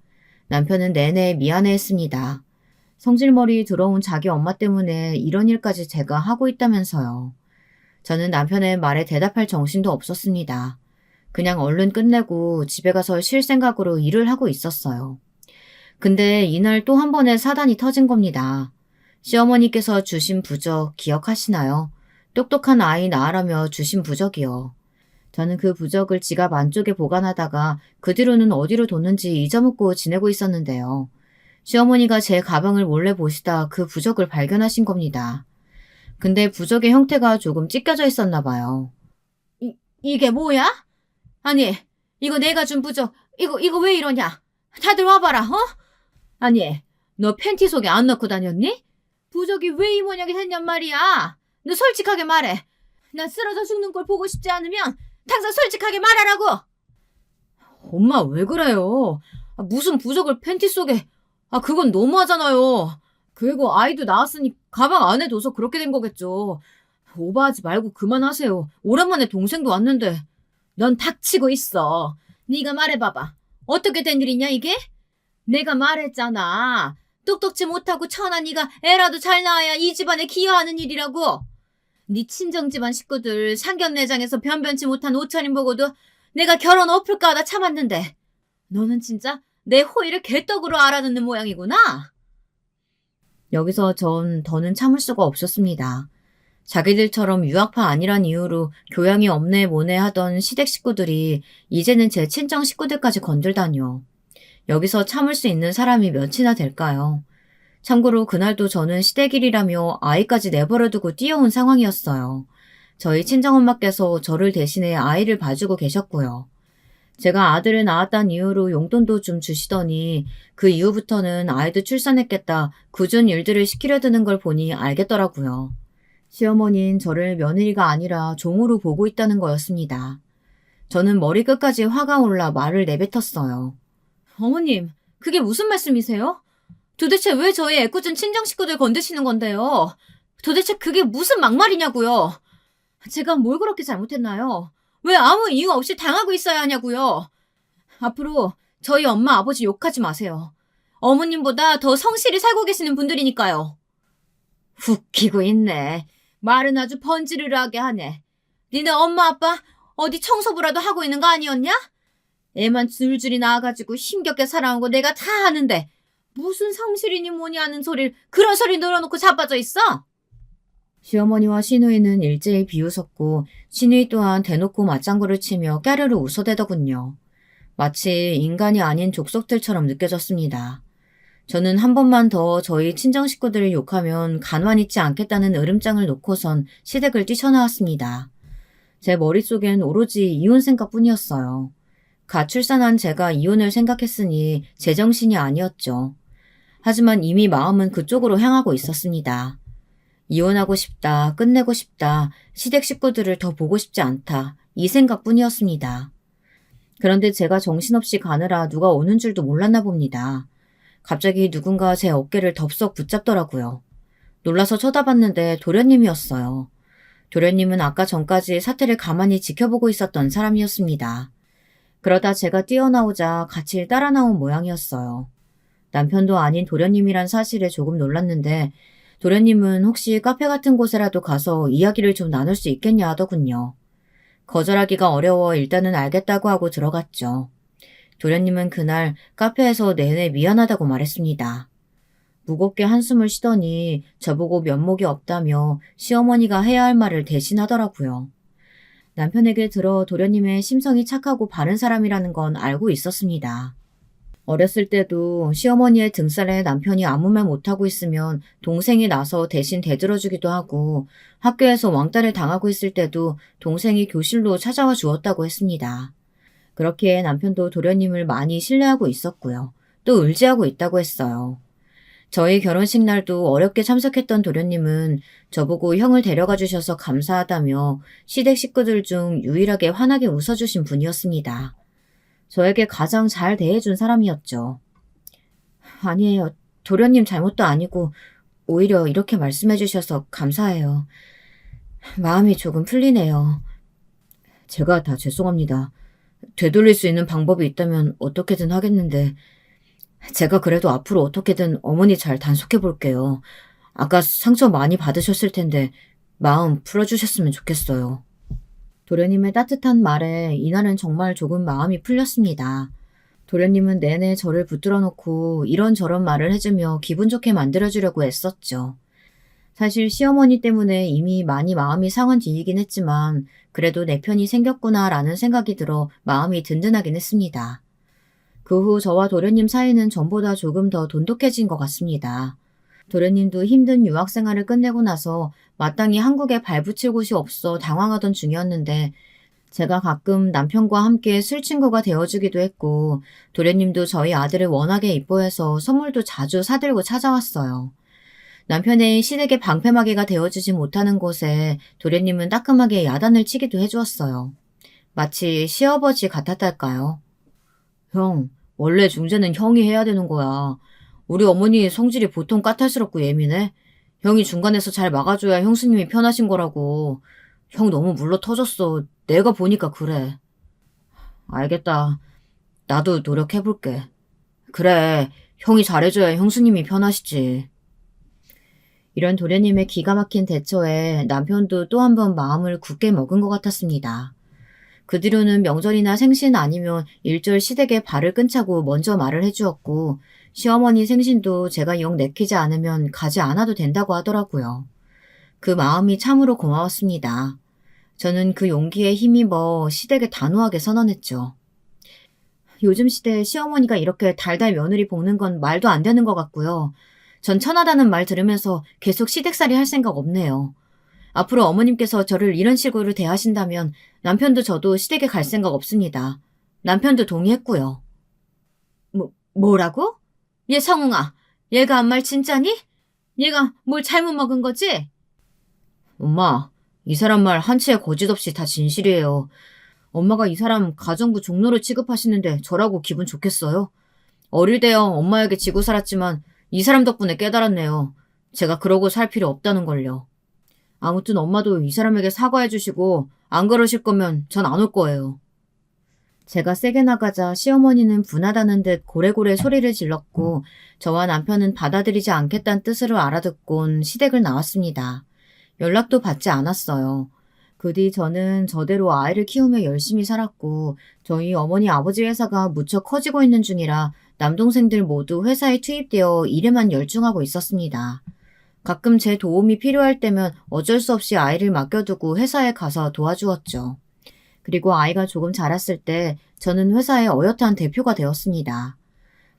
남편은 내내 미안해했습니다. 성질머리 들어온 자기 엄마 때문에 이런 일까지 제가 하고 있다면서요. 저는 남편의 말에 대답할 정신도 없었습니다. 그냥 얼른 끝내고 집에 가서 쉴 생각으로 일을 하고 있었어요. 근데 이날 또 한 번의 사단이 터진 겁니다. 시어머니께서 주신 부적 기억하시나요? 똑똑한 아이 낳으라며 주신 부적이요. 저는 그 부적을 지갑 안쪽에 보관하다가 그 뒤로는 어디로 뒀는지 잊어먹고 지내고 있었는데요. 시어머니가 제 가방을 몰래 보시다 그 부적을 발견하신 겁니다. 근데 부적의 형태가 조금 찢겨져 있었나 봐요. 이게 뭐야? 아니, 이거 내가 준 부적, 이거 왜 이러냐? 다들 와봐라, 어? 아니, 너 팬티 속에 안 넣고 다녔니? 부적이 왜 이 모양이 됐냔 말이야. 너 솔직하게 말해. 나 쓰러져 죽는 걸 보고 싶지 않으면 당장 솔직하게 말하라고. 엄마 왜 그래요? 무슨 부적을 팬티 속에. 그건 너무하잖아요. 그리고 아이도 낳았으니 가방 안에 둬서 그렇게 된 거겠죠. 오버하지 말고 그만하세요. 오랜만에 동생도 왔는데. 넌 닥치고 있어. 네가 말해봐봐. 어떻게 된 일이냐 이게? 내가 말했잖아. 똑똑지 못하고 천한 네가 애라도 잘 낳아야 이 집안에 기여하는 일이라고. 네 친정집안 식구들 상견례장에서 변변치 못한 옷차림 보고도 내가 결혼 엎을까 하다 참았는데 너는 진짜 내 호의를 개떡으로 알아듣는 모양이구나. 여기서 전 더는 참을 수가 없었습니다. 자기들처럼 유학파 아니란 이유로 교양이 없네 뭐네 하던 시댁 식구들이 이제는 제 친정 식구들까지 건들다뇨. 여기서 참을 수 있는 사람이 몇이나 될까요? 참고로 그날도 저는 시댁일이라며 아이까지 내버려두고 뛰어온 상황이었어요. 저희 친정엄마께서 저를 대신해 아이를 봐주고 계셨고요. 제가 아들을 낳았다는 이유로 용돈도 좀 주시더니 그 이후부터는 아이도 출산했겠다 굳은 일들을 시키려 드는 걸 보니 알겠더라고요. 시어머니는 저를 며느리가 아니라 종으로 보고 있다는 거였습니다. 저는 머리끝까지 화가 올라 말을 내뱉었어요. 어머님, 그게 무슨 말씀이세요? 도대체 왜 저희 애꿎은 친정 식구들 건드시는 건데요? 도대체 그게 무슨 막말이냐고요? 제가 뭘 그렇게 잘못했나요? 왜 아무 이유 없이 당하고 있어야 하냐고요? 앞으로 저희 엄마 아버지 욕하지 마세요. 어머님보다 더 성실히 살고 계시는 분들이니까요. 웃기고 있네. 말은 아주 번지르르하게 하네. 니네 엄마 아빠 어디 청소부라도 하고 있는 거 아니었냐? 애만 줄줄이 낳아가지고 힘겹게 살아온 거 내가 다 아는데 무슨 성실이니 뭐니 하는 소리를 그런 소리 늘어놓고 자빠져 있어? 시어머니와 시누이는 일제히 비웃었고 시누이 또한 대놓고 맞장구를 치며 까르르 웃어대더군요. 마치 인간이 아닌 족속들처럼 느껴졌습니다. 저는 한 번만 더 저희 친정 식구들을 욕하면 가만 있지 않겠다는 으름장을 놓고선 시댁을 뛰쳐나왔습니다. 제 머릿속엔 오로지 이혼 생각뿐이었어요. 갓 출산한 제가 이혼을 생각했으니 제정신이 아니었죠. 하지만 이미 마음은 그쪽으로 향하고 있었습니다. 이혼하고 싶다, 끝내고 싶다, 시댁 식구들을 더 보고 싶지 않다, 이 생각뿐이었습니다. 그런데 제가 정신없이 가느라 누가 오는 줄도 몰랐나 봅니다. 갑자기 누군가 제 어깨를 덥석 붙잡더라고요. 놀라서 쳐다봤는데 도련님이었어요. 도련님은 아까 전까지 사태를 가만히 지켜보고 있었던 사람이었습니다. 그러다 제가 뛰어나오자 같이 따라 나온 모양이었어요. 남편도 아닌 도련님이란 사실에 조금 놀랐는데 도련님은 혹시 카페 같은 곳에라도 가서 이야기를 좀 나눌 수 있겠냐 하더군요. 거절하기가 어려워 일단은 알겠다고 하고 들어갔죠. 도련님은 그날 카페에서 내내 미안하다고 말했습니다. 무겁게 한숨을 쉬더니 저보고 면목이 없다며 시어머니가 해야 할 말을 대신하더라고요. 남편에게 들어 도련님의 심성이 착하고 바른 사람이라는 건 알고 있었습니다. 어렸을 때도 시어머니의 등살에 남편이 아무 말 못하고 있으면 동생이 나서 대신 대들어주기도 하고 학교에서 왕따를 당하고 있을 때도 동생이 교실로 찾아와 주었다고 했습니다. 그렇기에 남편도 도련님을 많이 신뢰하고 있었고요. 또 의지하고 있다고 했어요. 저희 결혼식 날도 어렵게 참석했던 도련님은 저보고 형을 데려가 주셔서 감사하다며 시댁 식구들 중 유일하게 환하게 웃어주신 분이었습니다. 저에게 가장 잘 대해준 사람이었죠. 아니에요. 도련님 잘못도 아니고 오히려 이렇게 말씀해 주셔서 감사해요. 마음이 조금 풀리네요. 제가 다 죄송합니다. 되돌릴 수 있는 방법이 있다면 어떻게든 하겠는데 제가 그래도 앞으로 어떻게든 어머니 잘 단속해 볼게요. 아까 상처 많이 받으셨을 텐데 마음 풀어주셨으면 좋겠어요. 도련님의 따뜻한 말에 이날은 정말 조금 마음이 풀렸습니다. 도련님은 내내 저를 붙들어 놓고 이런저런 말을 해주며 기분 좋게 만들어주려고 애썼죠. 사실 시어머니 때문에 이미 많이 마음이 상한 뒤이긴 했지만 그래도 내 편이 생겼구나라는 생각이 들어 마음이 든든하긴 했습니다. 그 후 저와 도련님 사이는 전보다 조금 더 돈독해진 것 같습니다. 도련님도 힘든 유학 생활을 끝내고 나서 마땅히 한국에 발붙일 곳이 없어 당황하던 중이었는데 제가 가끔 남편과 함께 술친구가 되어주기도 했고 도련님도 저희 아들을 워낙에 이뻐해서 선물도 자주 사들고 찾아왔어요. 남편의 시댁의 방패막이가 되어주지 못하는 곳에 도련님은 따끔하게 야단을 치기도 해주었어요. 마치 시아버지 같았달까요? 형, 원래 중재는 형이 해야 되는 거야. 우리 어머니 성질이 보통 까탈스럽고 예민해. 형이 중간에서 잘 막아줘야 형수님이 편하신 거라고. 형 너무 물러 터졌어. 내가 보니까 그래. 알겠다. 나도 노력해볼게. 그래, 형이 잘해줘야 형수님이 편하시지. 이런 도련님의 기가 막힌 대처에 남편도 또 한 번 마음을 굳게 먹은 것 같았습니다. 그 뒤로는 명절이나 생신 아니면 일절 시댁에 발을 끈차고 먼저 말을 해주었고 시어머니 생신도 제가 영 내키지 않으면 가지 않아도 된다고 하더라고요. 그 마음이 참으로 고마웠습니다. 저는 그 용기에 힘입어 시댁에 단호하게 선언했죠. 요즘 시대에 시어머니가 이렇게 달달 며느리 볶는 건 말도 안 되는 것 같고요. 전 천하다는 말 들으면서 계속 시댁살이 할 생각 없네요. 앞으로 어머님께서 저를 이런 식으로 대하신다면 남편도 저도 시댁에 갈 생각 없습니다. 남편도 동의했고요. 뭐라고? 얘 성웅아, 얘가 한 말 진짜니? 얘가 뭘 잘못 먹은 거지? 엄마, 이 사람 말 한치의 거짓 없이 다 진실이에요. 엄마가 이 사람 가정부 종로로 취급하시는데 저라고 기분 좋겠어요? 어릴 때요 엄마에게 지고 살았지만 이 사람 덕분에 깨달았네요. 제가 그러고 살 필요 없다는 걸요. 아무튼 엄마도 이 사람에게 사과해 주시고 안 그러실 거면 전 안 올 거예요. 제가 세게 나가자 시어머니는 분하다는 듯 고래고래 소리를 질렀고 저와 남편은 받아들이지 않겠다는 뜻으로 알아듣곤 시댁을 나왔습니다. 연락도 받지 않았어요. 그 뒤 저는 저대로 아이를 키우며 열심히 살았고 저희 어머니 아버지 회사가 무척 커지고 있는 중이라 남동생들 모두 회사에 투입되어 일에만 열중하고 있었습니다. 가끔 제 도움이 필요할 때면 어쩔 수 없이 아이를 맡겨두고 회사에 가서 도와주었죠. 그리고 아이가 조금 자랐을 때 저는 회사의 어엿한 대표가 되었습니다.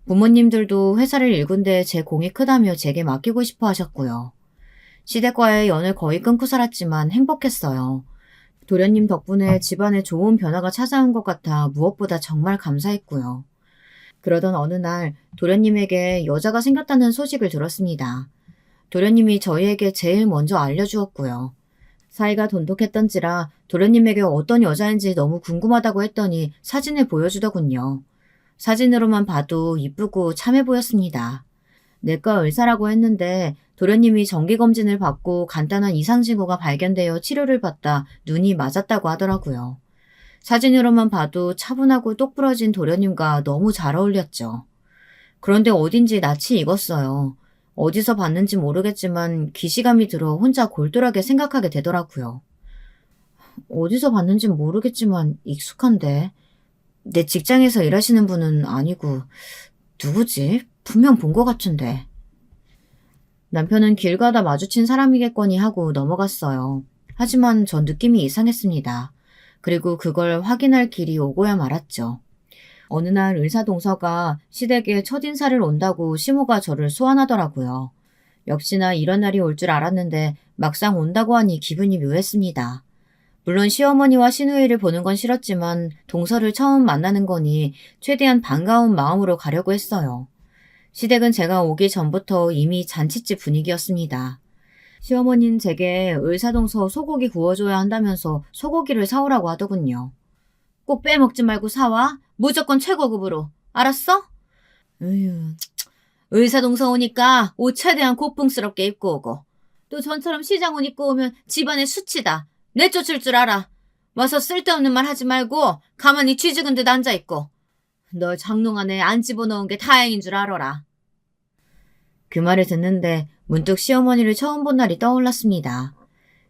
부모님들도 회사를 일군데 제 공이 크다며 제게 맡기고 싶어 하셨고요. 시댁과의 연을 거의 끊고 살았지만 행복했어요. 도련님 덕분에 집안에 좋은 변화가 찾아온 것 같아 무엇보다 정말 감사했고요. 그러던 어느 날 도련님에게 여자가 생겼다는 소식을 들었습니다. 도련님이 저희에게 제일 먼저 알려주었고요. 사이가 돈독했던지라 도련님에게 어떤 여자인지 너무 궁금하다고 했더니 사진을 보여주더군요. 사진으로만 봐도 이쁘고 참해 보였습니다. 내과 의사라고 했는데 도련님이 정기검진을 받고 간단한 이상징후가 발견되어 치료를 받다 눈이 맞았다고 하더라고요. 사진으로만 봐도 차분하고 똑부러진 도련님과 너무 잘 어울렸죠. 그런데 어딘지 낯이 익었어요. 어디서 봤는지 모르겠지만 기시감이 들어 혼자 골똘하게 생각하게 되더라고요. 어디서 봤는진 모르겠지만 익숙한데 내 직장에서 일하시는 분은 아니고 누구지? 분명 본 것 같은데. 남편은 길 가다 마주친 사람이겠거니 하고 넘어갔어요. 하지만 전 느낌이 이상했습니다. 그리고 그걸 확인할 길이 오고야 말았죠. 어느 날 의사 동서가 시댁에 첫인사를 온다고 시모가 저를 소환하더라고요. 역시나 이런 날이 올 줄 알았는데 막상 온다고 하니 기분이 묘했습니다. 물론 시어머니와 시누이를 보는 건 싫었지만 동서를 처음 만나는 거니 최대한 반가운 마음으로 가려고 했어요. 시댁은 제가 오기 전부터 이미 잔칫집 분위기였습니다. 시어머니는 제게 의사동서 소고기 구워줘야 한다면서 소고기를 사오라고 하더군요. 꼭 빼먹지 말고 사와. 무조건 최고급으로. 알았어? 으유, 의사동서 오니까 옷 최대한 고풍스럽게 입고 오고. 또 전처럼 시장 옷 입고 오면 집안에 수치다. 내쫓을 줄 알아. 와서 쓸데없는 말 하지 말고 가만히 쥐죽은 듯 앉아있고. 널 장롱 안에 안 집어넣은 게 다행인 줄 알아라. 그 말을 듣는데 문득 시어머니를 처음 본 날이 떠올랐습니다.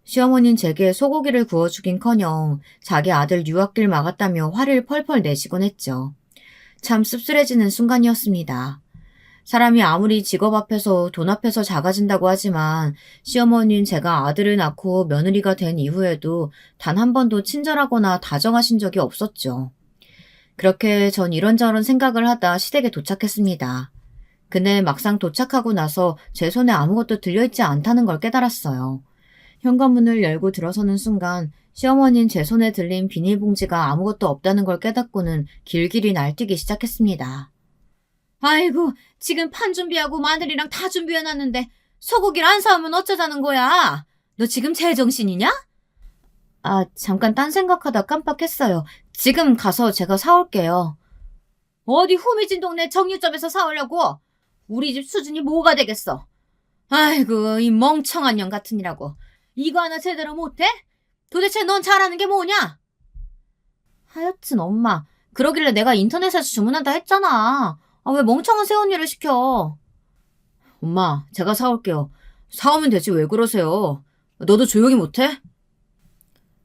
시어머니는 제게 소고기를 구워주긴커녕 자기 아들 유학길 막았다며 화를 펄펄 내시곤 했죠. 참 씁쓸해지는 순간이었습니다. 사람이 아무리 직업 앞에서 돈 앞에서 작아진다고 하지만 시어머니는 제가 아들을 낳고 며느리가 된 이후에도 단 한 번도 친절하거나 다정하신 적이 없었죠. 그렇게 전 이런저런 생각을 하다 시댁에 도착했습니다. 근데 막상 도착하고 나서 제 손에 아무것도 들려있지 않다는 걸 깨달았어요. 현관문을 열고 들어서는 순간 시어머니는 제 손에 들린 비닐봉지가 아무것도 없다는 걸 깨닫고는 길길이 날뛰기 시작했습니다. 아이고, 지금 판 준비하고 마늘이랑 다 준비해놨는데 소고기를 안 사오면 어쩌자는 거야? 너 지금 제정신이냐? 아, 잠깐 딴 생각하다 깜빡했어요. 지금 가서 제가 사올게요. 어디 후미진 동네 정육점에서 사오려고? 우리 집 수준이 뭐가 되겠어? 아이고, 이 멍청한 년 같으니라고. 이거 하나 제대로 못해? 도대체 넌 잘하는 게 뭐냐? 하여튼 엄마, 그러길래 내가 인터넷에서 주문한다 했잖아. 아, 왜 멍청한 새언니를 시켜? 엄마, 제가 사올게요. 사오면 되지 왜 그러세요? 너도 조용히 못해?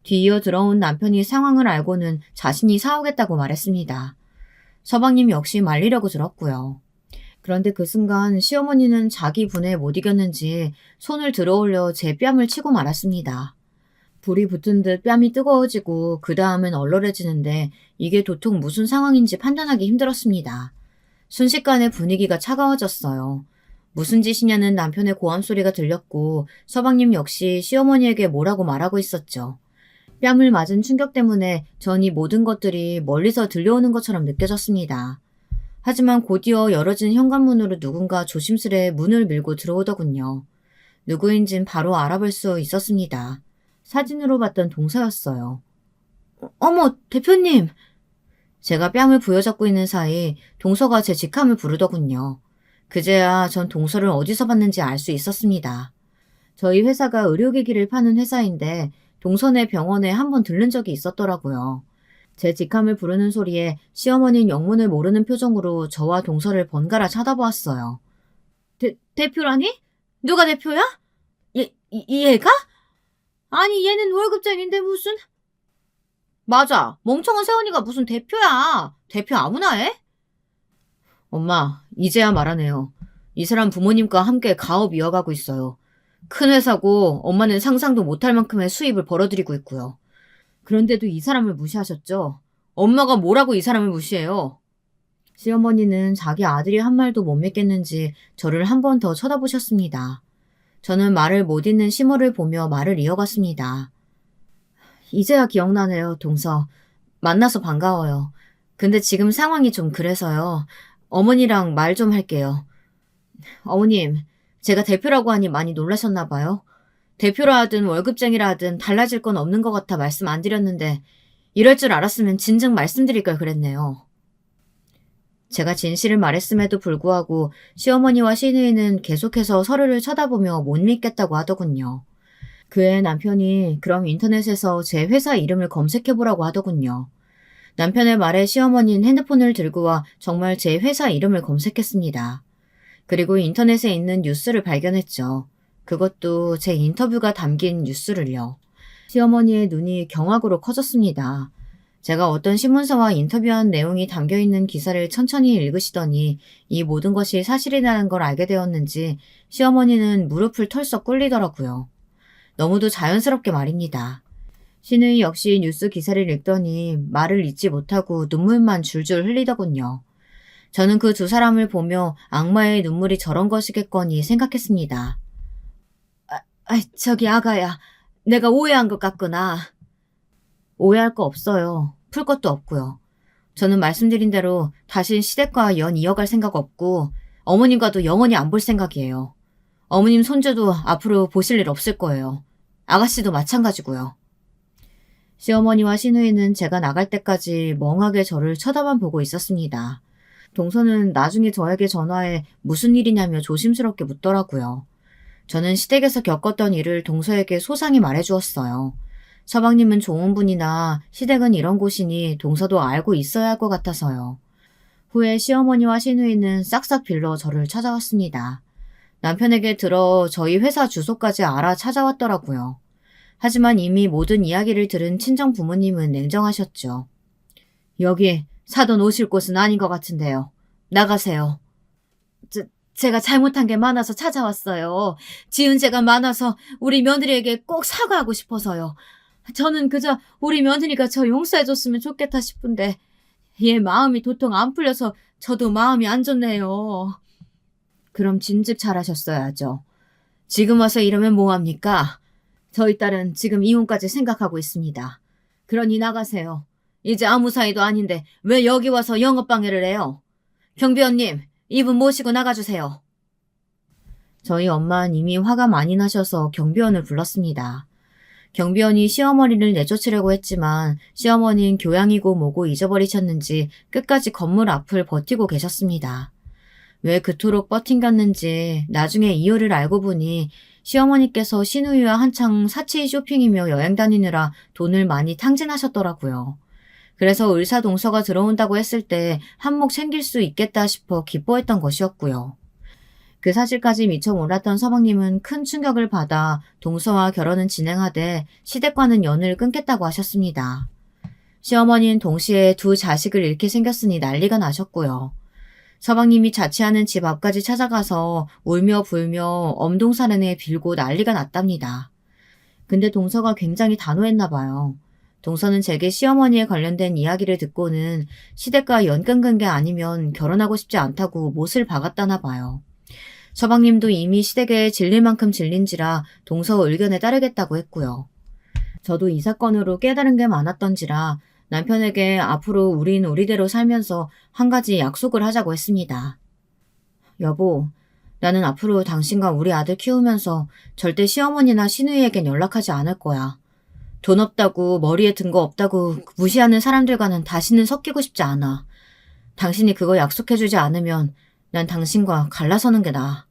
뒤이어 들어온 남편이 상황을 알고는 자신이 사오겠다고 말했습니다. 서방님 역시 말리려고 들었고요. 그런데 그 순간 시어머니는 자기 분에 못 이겼는지 손을 들어올려 제 뺨을 치고 말았습니다. 불이 붙은 듯 뺨이 뜨거워지고 그 다음엔 얼얼해지는데 이게 도통 무슨 상황인지 판단하기 힘들었습니다. 순식간에 분위기가 차가워졌어요. 무슨 짓이냐는 남편의 고함 소리가 들렸고 서방님 역시 시어머니에게 뭐라고 말하고 있었죠. 뺨을 맞은 충격 때문에 전 이 모든 것들이 멀리서 들려오는 것처럼 느껴졌습니다. 하지만 곧이어 열어진 현관문으로 누군가 조심스레 문을 밀고 들어오더군요. 누구인진 바로 알아볼 수 있었습니다. 사진으로 봤던 동서였어요. 어머, 대표님! 제가 뺨을 부여잡고 있는 사이 동서가 제 직함을 부르더군요. 그제야 전 동서를 어디서 봤는지 알 수 있었습니다. 저희 회사가 의료기기를 파는 회사인데 동서네 병원에 한번 들른 적이 있었더라고요. 제 직함을 부르는 소리에 시어머니는 영문을 모르는 표정으로 저와 동서를 번갈아 쳐다보았어요. 대표라니? 누가 대표야? 얘가? 아니, 얘는 월급쟁인데 무슨... 맞아. 멍청한 새언니가 무슨 대표야. 대표 아무나 해? 엄마, 이제야 말하네요. 이 사람 부모님과 함께 가업 이어가고 있어요. 큰 회사고 엄마는 상상도 못할 만큼의 수입을 벌어들이고 있고요. 그런데도 이 사람을 무시하셨죠? 엄마가 뭐라고 이 사람을 무시해요? 시어머니는 자기 아들이 한 말도 못 믿겠는지 저를 한 번 더 쳐다보셨습니다. 저는 말을 못 잇는 시모를 보며 말을 이어갔습니다. 이제야 기억나네요, 동서. 만나서 반가워요. 근데 지금 상황이 좀 그래서요. 어머니랑 말 좀 할게요. 어머님, 제가 대표라고 하니 많이 놀라셨나 봐요. 대표라 하든 월급쟁이라 하든 달라질 건 없는 것 같아 말씀 안 드렸는데 이럴 줄 알았으면 진즉 말씀드릴 걸 그랬네요. 제가 진실을 말했음에도 불구하고 시어머니와 시누이는 계속해서 서로를 쳐다보며 못 믿겠다고 하더군요. 그의 남편이 그럼 인터넷에서 제 회사 이름을 검색해보라고 하더군요. 남편의 말에 시어머니는 핸드폰을 들고 와 정말 제 회사 이름을 검색했습니다. 그리고 인터넷에 있는 뉴스를 발견했죠. 그것도 제 인터뷰가 담긴 뉴스를요. 시어머니의 눈이 경악으로 커졌습니다. 제가 어떤 신문사와 인터뷰한 내용이 담겨있는 기사를 천천히 읽으시더니 이 모든 것이 사실이라는 걸 알게 되었는지 시어머니는 무릎을 털썩 꿇리더라고요. 너무도 자연스럽게 말입니다. 시누이 역시 뉴스 기사를 읽더니 말을 잇지 못하고 눈물만 줄줄 흘리더군요. 저는 그 두 사람을 보며 악마의 눈물이 저런 것이겠거니 생각했습니다. 저기 아가야, 내가 오해한 것 같구나. 오해할 거 없어요. 풀 것도 없고요. 저는 말씀드린 대로 다시 시댁과 연 이어갈 생각 없고 어머님과도 영원히 안 볼 생각이에요. 어머님 손주도 앞으로 보실 일 없을 거예요. 아가씨도 마찬가지고요. 시어머니와 시누이는 제가 나갈 때까지 멍하게 저를 쳐다만 보고 있었습니다. 동서는 나중에 저에게 전화해 무슨 일이냐며 조심스럽게 묻더라고요. 저는 시댁에서 겪었던 일을 동서에게 소상히 말해주었어요. 서방님은 좋은 분이나 시댁은 이런 곳이니 동서도 알고 있어야 할 것 같아서요. 후에 시어머니와 시누이는 싹싹 빌러 저를 찾아왔습니다. 남편에게 들어 저희 회사 주소까지 알아 찾아왔더라고요. 하지만 이미 모든 이야기를 들은 친정 부모님은 냉정하셨죠. 여기 사돈 오실 곳은 아닌 것 같은데요. 나가세요. 제가 잘못한 게 많아서 찾아왔어요. 지은 죄가 많아서 우리 며느리에게 꼭 사과하고 싶어서요. 저는 그저 우리 며느리가 저 용서해줬으면 좋겠다 싶은데 얘 마음이 도통 안 풀려서 저도 마음이 안 좋네요. 그럼 진즉 잘하셨어야죠. 지금 와서 이러면 뭐합니까? 저희 딸은 지금 이혼까지 생각하고 있습니다. 그러니 나가세요. 이제 아무 사이도 아닌데 왜 여기 와서 영업방해를 해요? 경비원님, 이분 모시고 나가주세요. 저희 엄마는 이미 화가 많이 나셔서 경비원을 불렀습니다. 경비원이 시어머니를 내쫓으려고 했지만 시어머니는 교양이고 뭐고 잊어버리셨는지 끝까지 건물 앞을 버티고 계셨습니다. 왜 그토록 버틴겼는지 나중에 이유를 알고 보니 시어머니께서 시누이와 한창 사치 쇼핑이며 여행 다니느라 돈을 많이 탕진하셨더라고요. 그래서 의사동서가 들어온다고 했을 때 한몫 챙길 수 있겠다 싶어 기뻐했던 것이었고요. 그 사실까지 미처 몰랐던 서방님은 큰 충격을 받아 동서와 결혼은 진행하되 시댁과는 연을 끊겠다고 하셨습니다. 시어머니는 동시에 두 자식을 잃게 생겼으니 난리가 나셨고요. 서방님이 자취하는 집 앞까지 찾아가서 울며 불며 엄동사련에 빌고 난리가 났답니다. 근데 동서가 굉장히 단호했나 봐요. 동서는 제게 시어머니에 관련된 이야기를 듣고는 시댁과 연 끊은 게 아니면 결혼하고 싶지 않다고 못을 박았다나 봐요. 서방님도 이미 시댁에 질릴 만큼 질린지라 동서 의견에 따르겠다고 했고요. 저도 이 사건으로 깨달은 게 많았던지라 남편에게 앞으로 우린 우리대로 살면서 한 가지 약속을 하자고 했습니다. 여보, 나는 앞으로 당신과 우리 아들 키우면서 절대 시어머니나 시누이에겐 연락하지 않을 거야. 돈 없다고 머리에 든 거 없다고 무시하는 사람들과는 다시는 섞이고 싶지 않아. 당신이 그거 약속해주지 않으면 난 당신과 갈라서는 게 나아.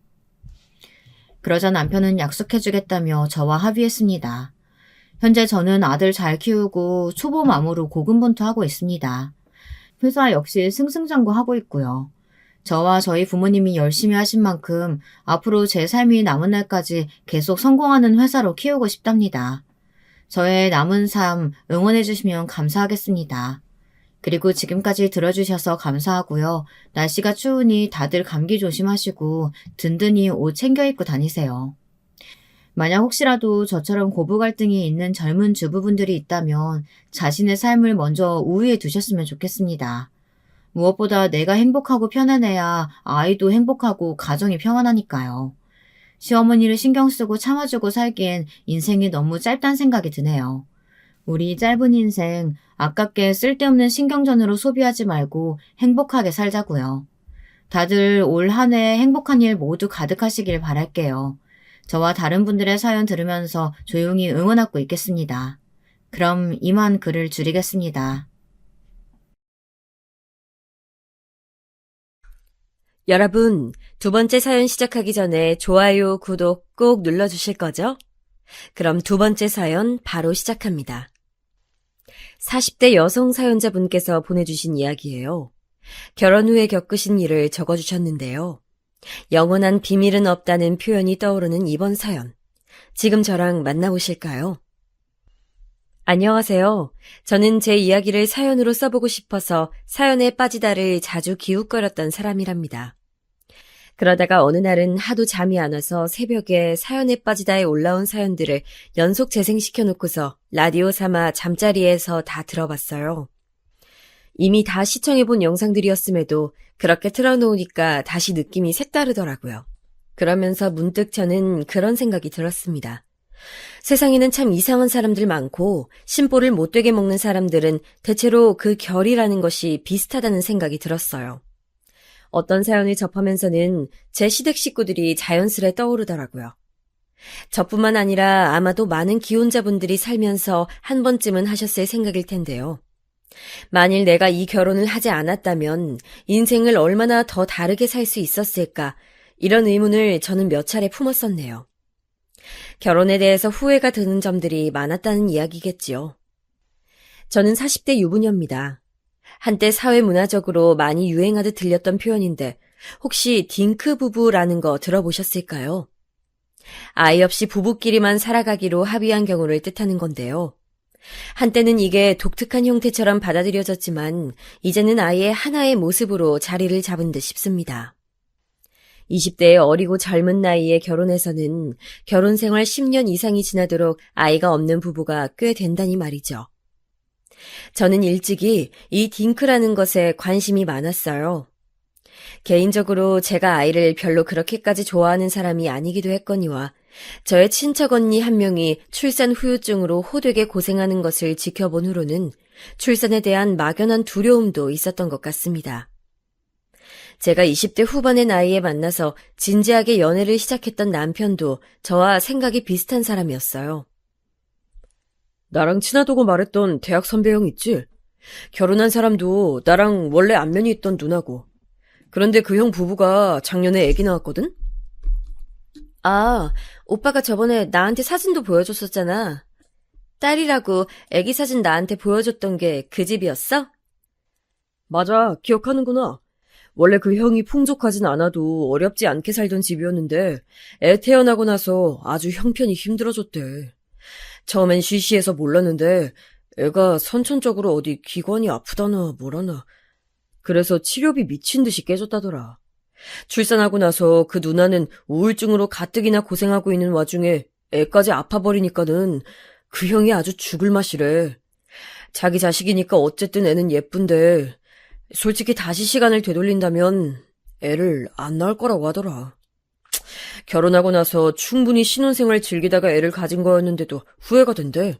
그러자 남편은 약속해주겠다며 저와 합의했습니다. 현재 저는 아들 잘 키우고 초보맘으로 고군분투하고 있습니다. 회사 역시 승승장구하고 있고요. 저와 저희 부모님이 열심히 하신 만큼 앞으로 제 삶이 남은 날까지 계속 성공하는 회사로 키우고 싶답니다. 저의 남은 삶 응원해 주시면 감사하겠습니다. 그리고 지금까지 들어주셔서 감사하고요. 날씨가 추우니 다들 감기 조심하시고 든든히 옷 챙겨 입고 다니세요. 만약 혹시라도 저처럼 고부 갈등이 있는 젊은 주부분들이 있다면 자신의 삶을 먼저 우위에 두셨으면 좋겠습니다. 무엇보다 내가 행복하고 편안해야 아이도 행복하고 가정이 평안하니까요. 시어머니를 신경 쓰고 참아주고 살기엔 인생이 너무 짧다는 생각이 드네요. 우리 짧은 인생 아깝게 쓸데없는 신경전으로 소비하지 말고 행복하게 살자고요. 다들 올 한 해 행복한 일 모두 가득하시길 바랄게요. 저와 다른 분들의 사연 들으면서 조용히 응원하고 있겠습니다. 그럼 이만 글을 줄이겠습니다. 여러분, 두 번째 사연 시작하기 전에 좋아요, 구독 꼭 눌러주실 거죠? 그럼 두 번째 사연 바로 시작합니다. 40대 여성 사연자분께서 보내주신 이야기예요. 결혼 후에 겪으신 일을 적어주셨는데요. 영원한 비밀은 없다는 표현이 떠오르는 이번 사연. 지금 저랑 만나보실까요? 안녕하세요. 저는 제 이야기를 사연으로 써보고 싶어서 사연에 빠지다를 자주 기웃거렸던 사람이랍니다. 그러다가 어느 날은 하도 잠이 안 와서 새벽에 사연에 빠지다에 올라온 사연들을 연속 재생시켜놓고서 라디오 삼아 잠자리에서 다 들어봤어요. 이미 다 시청해본 영상들이었음에도 그렇게 틀어놓으니까 다시 느낌이 색다르더라고요. 그러면서 문득 저는 그런 생각이 들었습니다. 세상에는 참 이상한 사람들 많고 심보를 못되게 먹는 사람들은 대체로 그 결이라는 것이 비슷하다는 생각이 들었어요. 어떤 사연을 접하면서는 제 시댁 식구들이 자연스레 떠오르더라고요. 저뿐만 아니라 아마도 많은 기혼자분들이 살면서 한 번쯤은 하셨을 생각일 텐데요. 만일 내가 이 결혼을 하지 않았다면 인생을 얼마나 더 다르게 살 수 있었을까, 이런 의문을 저는 몇 차례 품었었네요. 결혼에 대해서 후회가 드는 점들이 많았다는 이야기겠지요. 저는 40대 유부녀입니다. 한때 사회문화적으로 많이 유행하듯 들렸던 표현인데 혹시 딩크 부부라는 거 들어보셨을까요? 아이 없이 부부끼리만 살아가기로 합의한 경우를 뜻하는 건데요. 한때는 이게 독특한 형태처럼 받아들여졌지만 이제는 아예 하나의 모습으로 자리를 잡은 듯 싶습니다. 20대의 어리고 젊은 나이에 결혼해서는 결혼 생활 10년 이상이 지나도록 아이가 없는 부부가 꽤 된다니 말이죠. 저는 일찍이 이 딩크라는 것에 관심이 많았어요. 개인적으로 제가 아이를 별로 그렇게까지 좋아하는 사람이 아니기도 했거니와 저의 친척 언니 한 명이 출산 후유증으로 호되게 고생하는 것을 지켜본 후로는 출산에 대한 막연한 두려움도 있었던 것 같습니다. 제가 20대 후반의 나이에 만나서 진지하게 연애를 시작했던 남편도 저와 생각이 비슷한 사람이었어요. 나랑 친하다고 말했던 대학 선배 형 있지? 결혼한 사람도 나랑 원래 안면이 있던 누나고. 그런데 그 형 부부가 작년에 아기 낳았거든? 아, 오빠가 저번에 나한테 사진도 보여줬었잖아. 딸이라고 아기 사진 나한테 보여줬던 게 그 집이었어? 맞아, 기억하는구나. 원래 그 형이 풍족하진 않아도 어렵지 않게 살던 집이었는데 애 태어나고 나서 아주 형편이 힘들어졌대. 처음엔 쉬쉬해서 몰랐는데 애가 선천적으로 어디 기관이 아프다나 뭐라나. 그래서 치료비 미친 듯이 깨졌다더라. 출산하고 나서 그 누나는 우울증으로 가뜩이나 고생하고 있는 와중에 애까지 아파버리니까는 그 형이 아주 죽을 맛이래. 자기 자식이니까 어쨌든 애는 예쁜데 솔직히 다시 시간을 되돌린다면 애를 안 낳을 거라고 하더라. 결혼하고 나서 충분히 신혼생활 즐기다가 애를 가진 거였는데도 후회가 된대.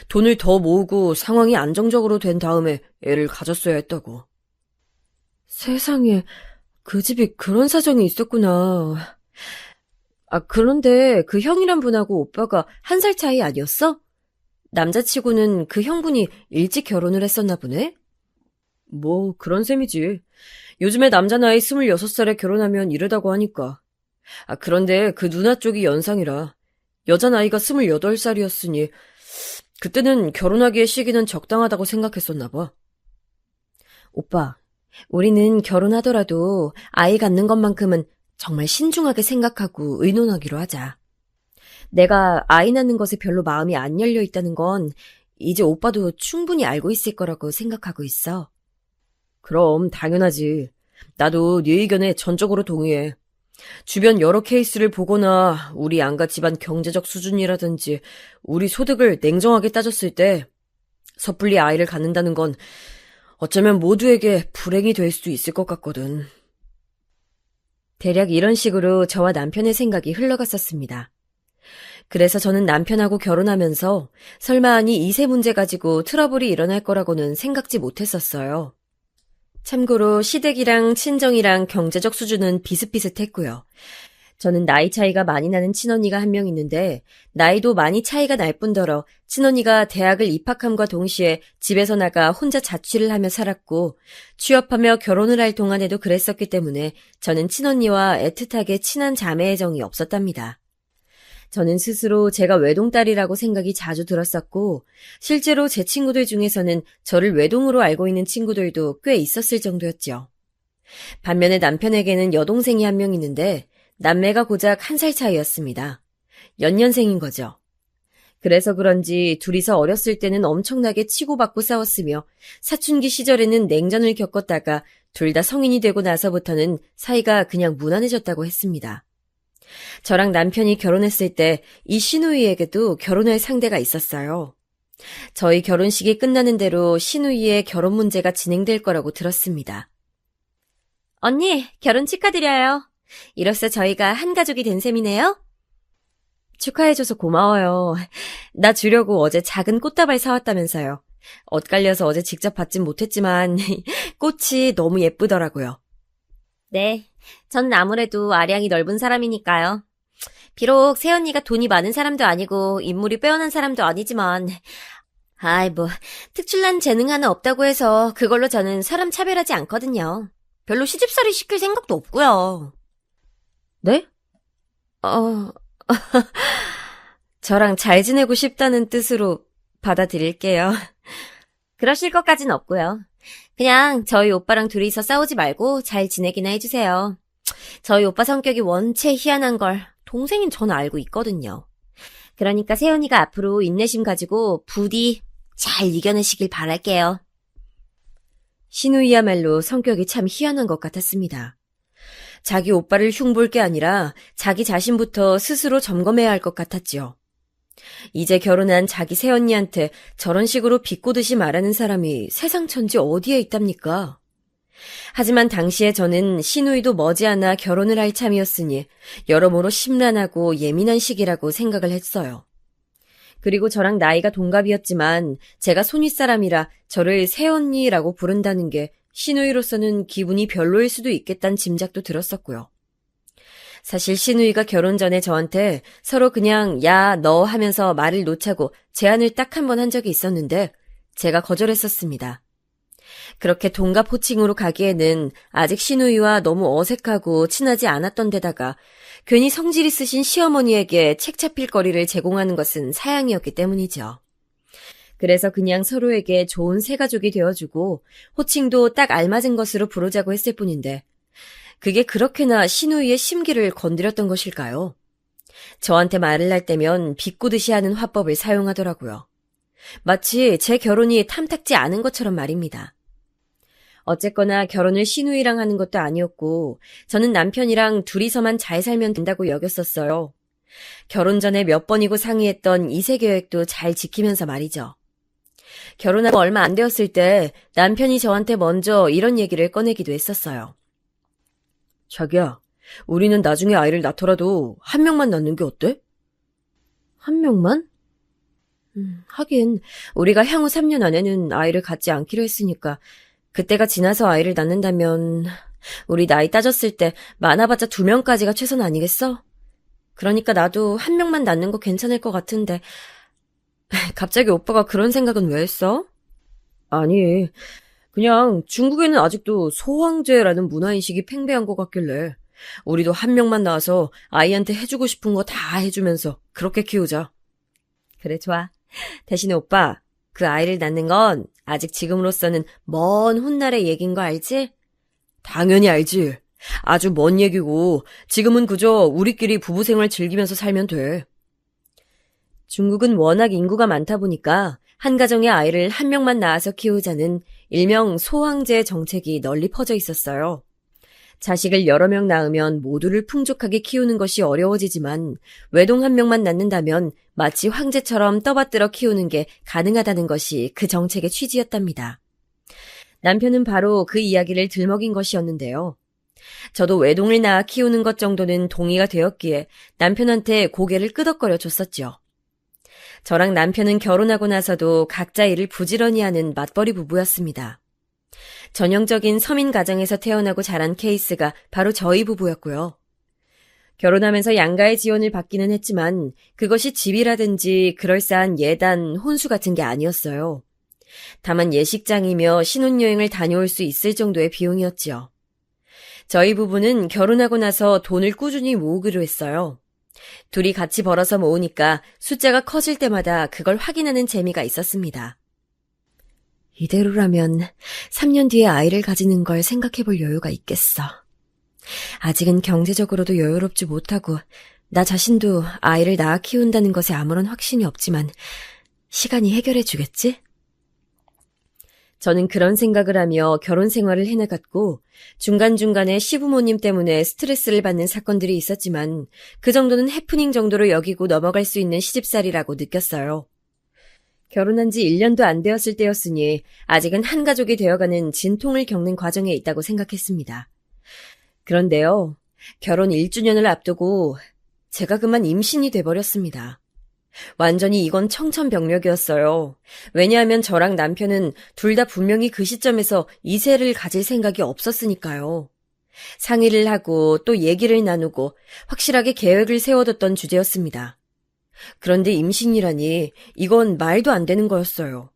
돈을 더 모으고 상황이 안정적으로 된 다음에 애를 가졌어야 했다고. 세상에, 그 집이 그런 사정이 있었구나. 아, 그런데 그 형이란 분하고 오빠가 1살 차이 아니었어? 남자치고는 그 형분이 일찍 결혼을 했었나 보네? 뭐 그런 셈이지. 요즘에 남자 나이 26살에 결혼하면 이르다고 하니까. 아, 그런데 그 누나 쪽이 연상이라. 여자 나이가 28살이었으니 그때는 결혼하기에 시기는 적당하다고 생각했었나 봐. 오빠, 우리는 결혼하더라도 아이 갖는 것만큼은 정말 신중하게 생각하고 의논하기로 하자. 내가 아이 낳는 것에 별로 마음이 안 열려 있다는 건 이제 오빠도 충분히 알고 있을 거라고 생각하고 있어. 그럼 당연하지. 나도 네 의견에 전적으로 동의해. 주변 여러 케이스를 보거나 우리 양가 집안 경제적 수준이라든지 우리 소득을 냉정하게 따졌을 때 섣불리 아이를 갖는다는 건 어쩌면 모두에게 불행이 될 수도 있을 것 같거든. 대략 이런 식으로 저와 남편의 생각이 흘러갔었습니다. 그래서 저는 남편하고 결혼하면서 설마하니 이세 문제 가지고 트러블이 일어날 거라고는 생각지 못했었어요. 참고로 시댁이랑 친정이랑 경제적 수준은 비슷비슷했고요. 저는 나이 차이가 많이 나는 친언니가 한 명 있는데 나이도 많이 차이가 날 뿐더러 친언니가 대학을 입학함과 동시에 집에서 나가 혼자 자취를 하며 살았고 취업하며 결혼을 할 동안에도 그랬었기 때문에 저는 친언니와 애틋하게 친한 자매의 정이 없었답니다. 저는 스스로 제가 외동딸이라고 생각이 자주 들었었고 실제로 제 친구들 중에서는 저를 외동으로 알고 있는 친구들도 꽤 있었을 정도였죠. 반면에 남편에게는 여동생이 한 명 있는데 남매가 고작 1살 차이였습니다. 연년생인 거죠. 그래서 그런지 둘이서 어렸을 때는 엄청나게 치고받고 싸웠으며 사춘기 시절에는 냉전을 겪었다가 둘 다 성인이 되고 나서부터는 사이가 그냥 무난해졌다고 했습니다. 저랑 남편이 결혼했을 때 이 시누이에게도 결혼할 상대가 있었어요. 저희 결혼식이 끝나는 대로 시누이의 결혼 문제가 진행될 거라고 들었습니다. 언니, 결혼 축하드려요. 이로써 저희가 한 가족이 된 셈이네요. 축하해줘서 고마워요. 나 주려고 어제 작은 꽃다발 사왔다면서요. 엇갈려서 어제 직접 받진 못했지만 꽃이 너무 예쁘더라고요. 네, 전 아무래도 아량이 넓은 사람이니까요. 비록 새언니가 돈이 많은 사람도 아니고 인물이 빼어난 사람도 아니지만 특출난 재능 하나 없다고 해서 그걸로 저는 사람 차별하지 않거든요. 별로 시집살이 시킬 생각도 없고요. 네? 저랑 잘 지내고 싶다는 뜻으로 받아들일게요. 그러실 것까진 없고요. 그냥 저희 오빠랑 둘이서 싸우지 말고 잘 지내기나 해주세요. 저희 오빠 성격이 원체 희한한 걸 동생인 저는 알고 있거든요. 그러니까 세연이가 앞으로 인내심 가지고 부디 잘 이겨내시길 바랄게요. 신우이야말로 성격이 참 희한한 것 같았습니다. 자기 오빠를 흉볼 게 아니라 자기 자신부터 스스로 점검해야 할 것 같았지요. 이제 결혼한 자기 새언니한테 저런 식으로 비꼬듯이 말하는 사람이 세상 천지 어디에 있답니까? 하지만 당시에 저는 시누이도 머지않아 결혼을 할 참이었으니 여러모로 심란하고 예민한 시기라고 생각을 했어요. 그리고 저랑 나이가 동갑이었지만 제가 손윗사람이라 저를 새언니라고 부른다는 게 시누이로서는 기분이 별로일 수도 있겠다는 짐작도 들었었고요. 사실 시누이가 결혼 전에 저한테 서로 그냥 야, 너 하면서 말을 놓자고 제안을 딱 한 번 한 적이 있었는데 제가 거절했었습니다. 그렇게 동갑 호칭으로 가기에는 아직 시누이와 너무 어색하고 친하지 않았던 데다가 괜히 성질 있으신 시어머니에게 책 잡힐 거리를 제공하는 것은 사양이었기 때문이죠. 그래서 그냥 서로에게 좋은 새가족이 되어주고 호칭도 딱 알맞은 것으로 부르자고 했을 뿐인데 그게 그렇게나 시누이의 심기를 건드렸던 것일까요? 저한테 말을 할 때면 비꼬듯이 하는 화법을 사용하더라고요. 마치 제 결혼이 탐탁지 않은 것처럼 말입니다. 어쨌거나 결혼을 시누이랑 하는 것도 아니었고 저는 남편이랑 둘이서만 잘 살면 된다고 여겼었어요. 결혼 전에 몇 번이고 상의했던 이세 계획도 잘 지키면서 말이죠. 결혼하고 얼마 안 되었을 때 남편이 저한테 먼저 이런 얘기를 꺼내기도 했었어요. 자기야, 우리는 나중에 아이를 낳더라도 한 명만 낳는 게 어때? 한 명만? 하긴 우리가 향후 3년 안에는 아이를 갖지 않기로 했으니까 그때가 지나서 아이를 낳는다면 우리 나이 따졌을 때 많아봤자 2명까지가 최선 아니겠어? 그러니까 나도 한 명만 낳는 거 괜찮을 것 같은데 갑자기 오빠가 그런 생각은 왜 했어? 아니, 그냥 중국에는 아직도 소황제라는 문화인식이 팽배한 것 같길래 우리도 한 명만 낳아서 아이한테 해주고 싶은 거 다 해주면서 그렇게 키우자. 그래, 좋아. 대신에 오빠, 그 아이를 낳는 건 아직 지금으로서는 먼 훗날의 얘기인 거 알지? 당연히 알지. 아주 먼 얘기고 지금은 그저 우리끼리 부부 생활 즐기면서 살면 돼. 중국은 워낙 인구가 많다 보니까 한 가정의 아이를 한 명만 낳아서 키우자는 일명 소황제 정책이 널리 퍼져 있었어요. 자식을 여러 명 낳으면 모두를 풍족하게 키우는 것이 어려워지지만 외동 한 명만 낳는다면 마치 황제처럼 떠받들어 키우는 게 가능하다는 것이 그 정책의 취지였답니다. 남편은 바로 그 이야기를 들먹인 것이었는데요. 저도 외동을 낳아 키우는 것 정도는 동의가 되었기에 남편한테 고개를 끄덕거려 줬었죠. 저랑 남편은 결혼하고 나서도 각자 일을 부지런히 하는 맞벌이 부부였습니다. 전형적인 서민 가정에서 태어나고 자란 케이스가 바로 저희 부부였고요. 결혼하면서 양가의 지원을 받기는 했지만 그것이 집이라든지 그럴싸한 예단, 혼수 같은 게 아니었어요. 다만 예식장이며 신혼여행을 다녀올 수 있을 정도의 비용이었지요. 저희 부부는 결혼하고 나서 돈을 꾸준히 모으기로 했어요. 둘이 같이 벌어서 모으니까 숫자가 커질 때마다 그걸 확인하는 재미가 있었습니다. 이대로라면 3년 뒤에 아이를 가지는 걸 생각해 볼 여유가 있겠어. 아직은 경제적으로도 여유롭지 못하고 나 자신도 아이를 낳아 키운다는 것에 아무런 확신이 없지만 시간이 해결해 주겠지? 저는 그런 생각을 하며 결혼 생활을 해나갔고 중간중간에 시부모님 때문에 스트레스를 받는 사건들이 있었지만 그 정도는 해프닝 정도로 여기고 넘어갈 수 있는 시집살이라고 느꼈어요. 결혼한 지 1년도 안 되었을 때였으니 아직은 한 가족이 되어가는 진통을 겪는 과정에 있다고 생각했습니다. 그런데요, 결혼 1주년을 앞두고 제가 그만 임신이 돼버렸습니다. 완전히 이건 청천벽력이었어요. 왜냐하면 저랑 남편은 둘 다 분명히 그 시점에서 이세를 가질 생각이 없었으니까요. 상의를 하고 또 얘기를 나누고 확실하게 계획을 세워뒀던 주제였습니다. 그런데 임신이라니 이건 말도 안 되는 거였어요.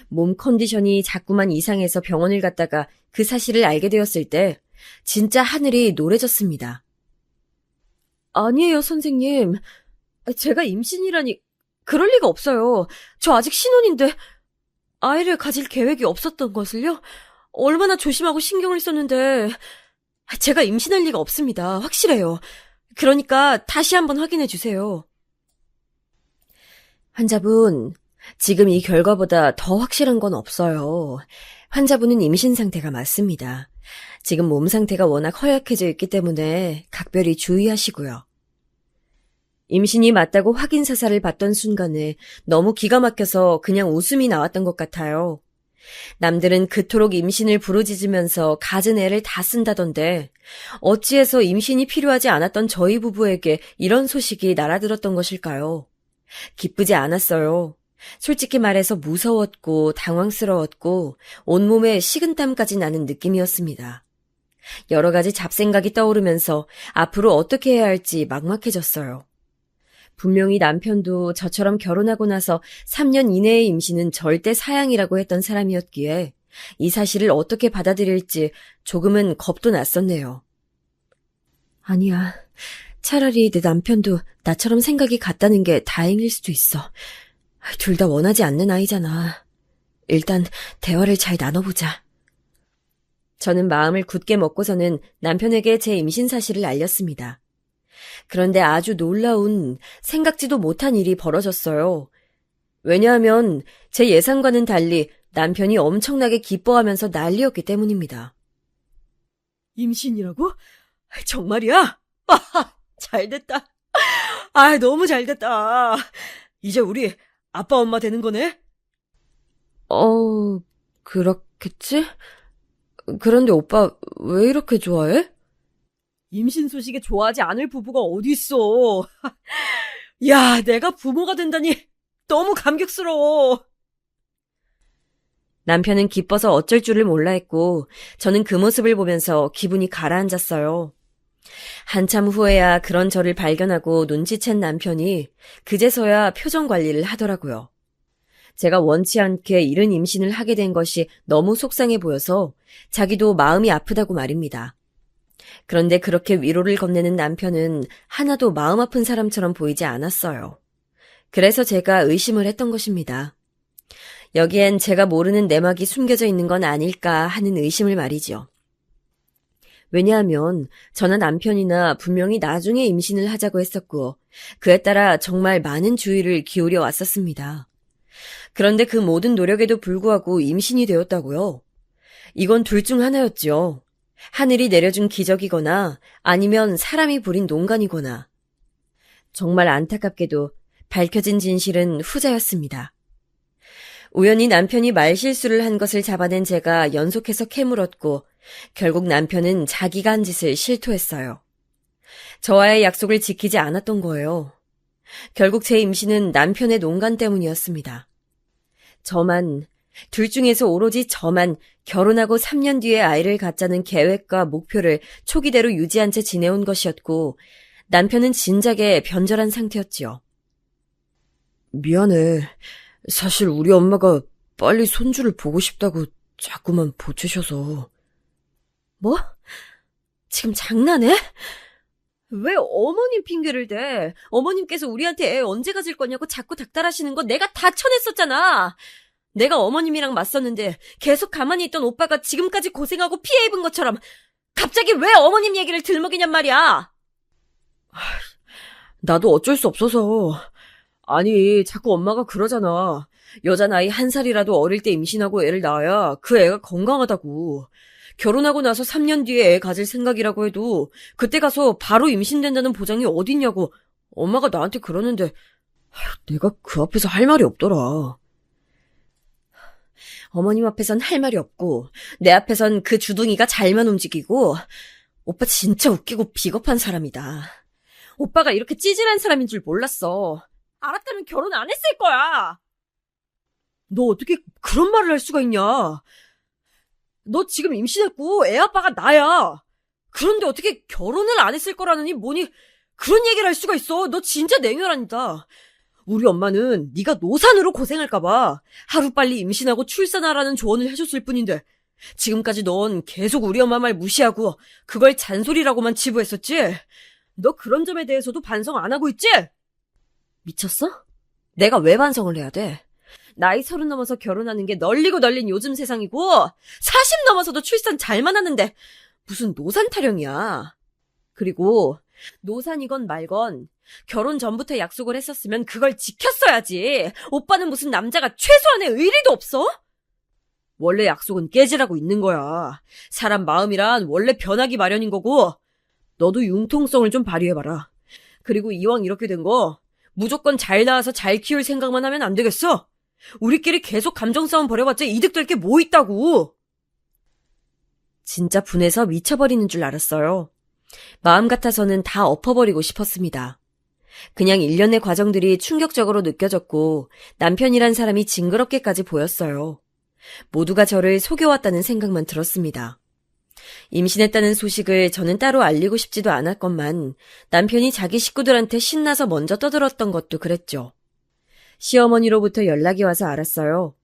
몸 컨디션이 자꾸만 이상해서 병원을 갔다가 그 사실을 알게 되었을 때 진짜 하늘이 노래졌습니다. 아니에요, 선생님. 제가 임신이라니 그럴 리가 없어요. 저 아직 신혼인데 아이를 가질 계획이 없었던 것을요? 얼마나 조심하고 신경을 썼는데 제가 임신할 리가 없습니다. 확실해요. 그러니까 다시 한번 확인해 주세요. 환자분, 지금 이 결과보다 더 확실한 건 없어요. 환자분은 임신 상태가 맞습니다. 지금 몸 상태가 워낙 허약해져 있기 때문에 각별히 주의하시고요. 임신이 맞다고 확인 사살을 받던 순간에 너무 기가 막혀서 그냥 웃음이 나왔던 것 같아요. 남들은 그토록 임신을 부르짖으면서 갖은 애를 다 쓴다던데 어찌해서 임신이 필요하지 않았던 저희 부부에게 이런 소식이 날아들었던 것일까요? 기쁘지 않았어요. 솔직히 말해서 무서웠고 당황스러웠고 온몸에 식은땀까지 나는 느낌이었습니다. 여러 가지 잡생각이 떠오르면서 앞으로 어떻게 해야 할지 막막해졌어요. 분명히 남편도 저처럼 결혼하고 나서 3년 이내의 임신은 절대 사양이라고 했던 사람이었기에 이 사실을 어떻게 받아들일지 조금은 겁도 났었네요. 아니야. 차라리 내 남편도 나처럼 생각이 같다는 게 다행일 수도 있어. 둘 다 원하지 않는 아이잖아. 일단 대화를 잘 나눠보자. 저는 마음을 굳게 먹고서는 남편에게 제 임신 사실을 알렸습니다. 그런데 아주 놀라운 생각지도 못한 일이 벌어졌어요. 왜냐하면 제 예상과는 달리 남편이 엄청나게 기뻐하면서 난리였기 때문입니다. 임신이라고? 정말이야? 잘됐다. 너무 잘됐다. 이제 우리 아빠 엄마 되는 거네? 그렇겠지? 그런데 오빠 왜 이렇게 좋아해? 임신 소식에 좋아하지 않을 부부가 어딨어. 야, 내가 부모가 된다니 너무 감격스러워. 남편은 기뻐서 어쩔 줄을 몰라 했고 저는 그 모습을 보면서 기분이 가라앉았어요. 한참 후에야 그런 저를 발견하고 눈치챈 남편이 그제서야 표정 관리를 하더라고요. 제가 원치 않게 이른 임신을 하게 된 것이 너무 속상해 보여서 자기도 마음이 아프다고 말입니다. 그런데 그렇게 위로를 건네는 남편은 하나도 마음 아픈 사람처럼 보이지 않았어요. 그래서 제가 의심을 했던 것입니다. 여기엔 제가 모르는 내막이 숨겨져 있는 건 아닐까 하는 의심을 말이죠. 왜냐하면 저나 남편이나 분명히 나중에 임신을 하자고 했었고 그에 따라 정말 많은 주의를 기울여 왔었습니다. 그런데 그 모든 노력에도 불구하고 임신이 되었다고요? 이건 둘 중 하나였죠. 하늘이 내려준 기적이거나 아니면 사람이 부린 농간이거나. 정말 안타깝게도 밝혀진 진실은 후자였습니다. 우연히 남편이 말실수를 한 것을 잡아낸 제가 연속해서 캐물었고 결국 남편은 자기가 한 짓을 실토했어요. 저와의 약속을 지키지 않았던 거예요. 결국 제 임신은 남편의 농간 때문이었습니다. 둘 중에서 오로지 저만 결혼하고 3년 뒤에 아이를 갖자는 계획과 목표를 초기대로 유지한 채 지내온 것이었고 남편은 진작에 변절한 상태였지요. 미안해. 사실 우리 엄마가 빨리 손주를 보고 싶다고 자꾸만 보채셔서. 뭐? 지금 장난해? 왜 어머님 핑계를 대? 어머님께서 우리한테 애 언제 가질 거냐고 자꾸 닥달하시는 거 내가 다 쳐냈었잖아. 내가 어머님이랑 맞섰는데 계속 가만히 있던 오빠가 지금까지 고생하고 피해 입은 것처럼 갑자기 왜 어머님 얘기를 들먹이냔 말이야. 나도 어쩔 수 없어서. 아니, 자꾸 엄마가 그러잖아. 여자 나이 1살이라도 어릴 때 임신하고 애를 낳아야 그 애가 건강하다고. 결혼하고 나서 3년 뒤에 애 가질 생각이라고 해도 그때 가서 바로 임신된다는 보장이 어딨냐고 엄마가 나한테 그러는데 내가 그 앞에서 할 말이 없더라. 어머님 앞에선 할 말이 없고 내 앞에선 그 주둥이가 잘만 움직이고 오빠 진짜 웃기고 비겁한 사람이다. 오빠가 이렇게 찌질한 사람인 줄 몰랐어. 알았다면 결혼 안 했을 거야. 너 어떻게 그런 말을 할 수가 있냐. 너 지금 임신했고 애 아빠가 나야. 그런데 어떻게 결혼을 안 했을 거라느니 뭐니 그런 얘기를 할 수가 있어. 너 진짜 냉혈한이다. 우리 엄마는 네가 노산으로 고생할까 봐 하루빨리 임신하고 출산하라는 조언을 해줬을 뿐인데 지금까지 넌 계속 우리 엄마 말 무시하고 그걸 잔소리라고만 치부했었지? 너 그런 점에 대해서도 반성 안 하고 있지? 미쳤어? 내가 왜 반성을 해야 돼? 나이 30 넘어서 결혼하는 게 널리고 널린 요즘 세상이고 40 넘어서도 출산 잘만 하는데 무슨 노산 타령이야. 그리고 노산이건 말건 결혼 전부터 약속을 했었으면 그걸 지켰어야지. 오빠는 무슨 남자가 최소한의 의리도 없어? 원래 약속은 깨지라고 있는 거야. 사람 마음이란 원래 변하기 마련인 거고 너도 융통성을 좀 발휘해봐라. 그리고 이왕 이렇게 된 거 무조건 잘 낳아서 잘 키울 생각만 하면 안 되겠어? 우리끼리 계속 감정 싸움 벌여봤자 이득될 게 뭐 있다고. 진짜 분해서 미쳐버리는 줄 알았어요. 마음 같아서는 다 엎어버리고 싶었습니다. 그냥 일련의 과정들이 충격적으로 느껴졌고 남편이란 사람이 징그럽게까지 보였어요. 모두가 저를 속여왔다는 생각만 들었습니다. 임신했다는 소식을 저는 따로 알리고 싶지도 않았건만 남편이 자기 식구들한테 신나서 먼저 떠들었던 것도 그랬죠. 시어머니로부터 연락이 와서 알았어요.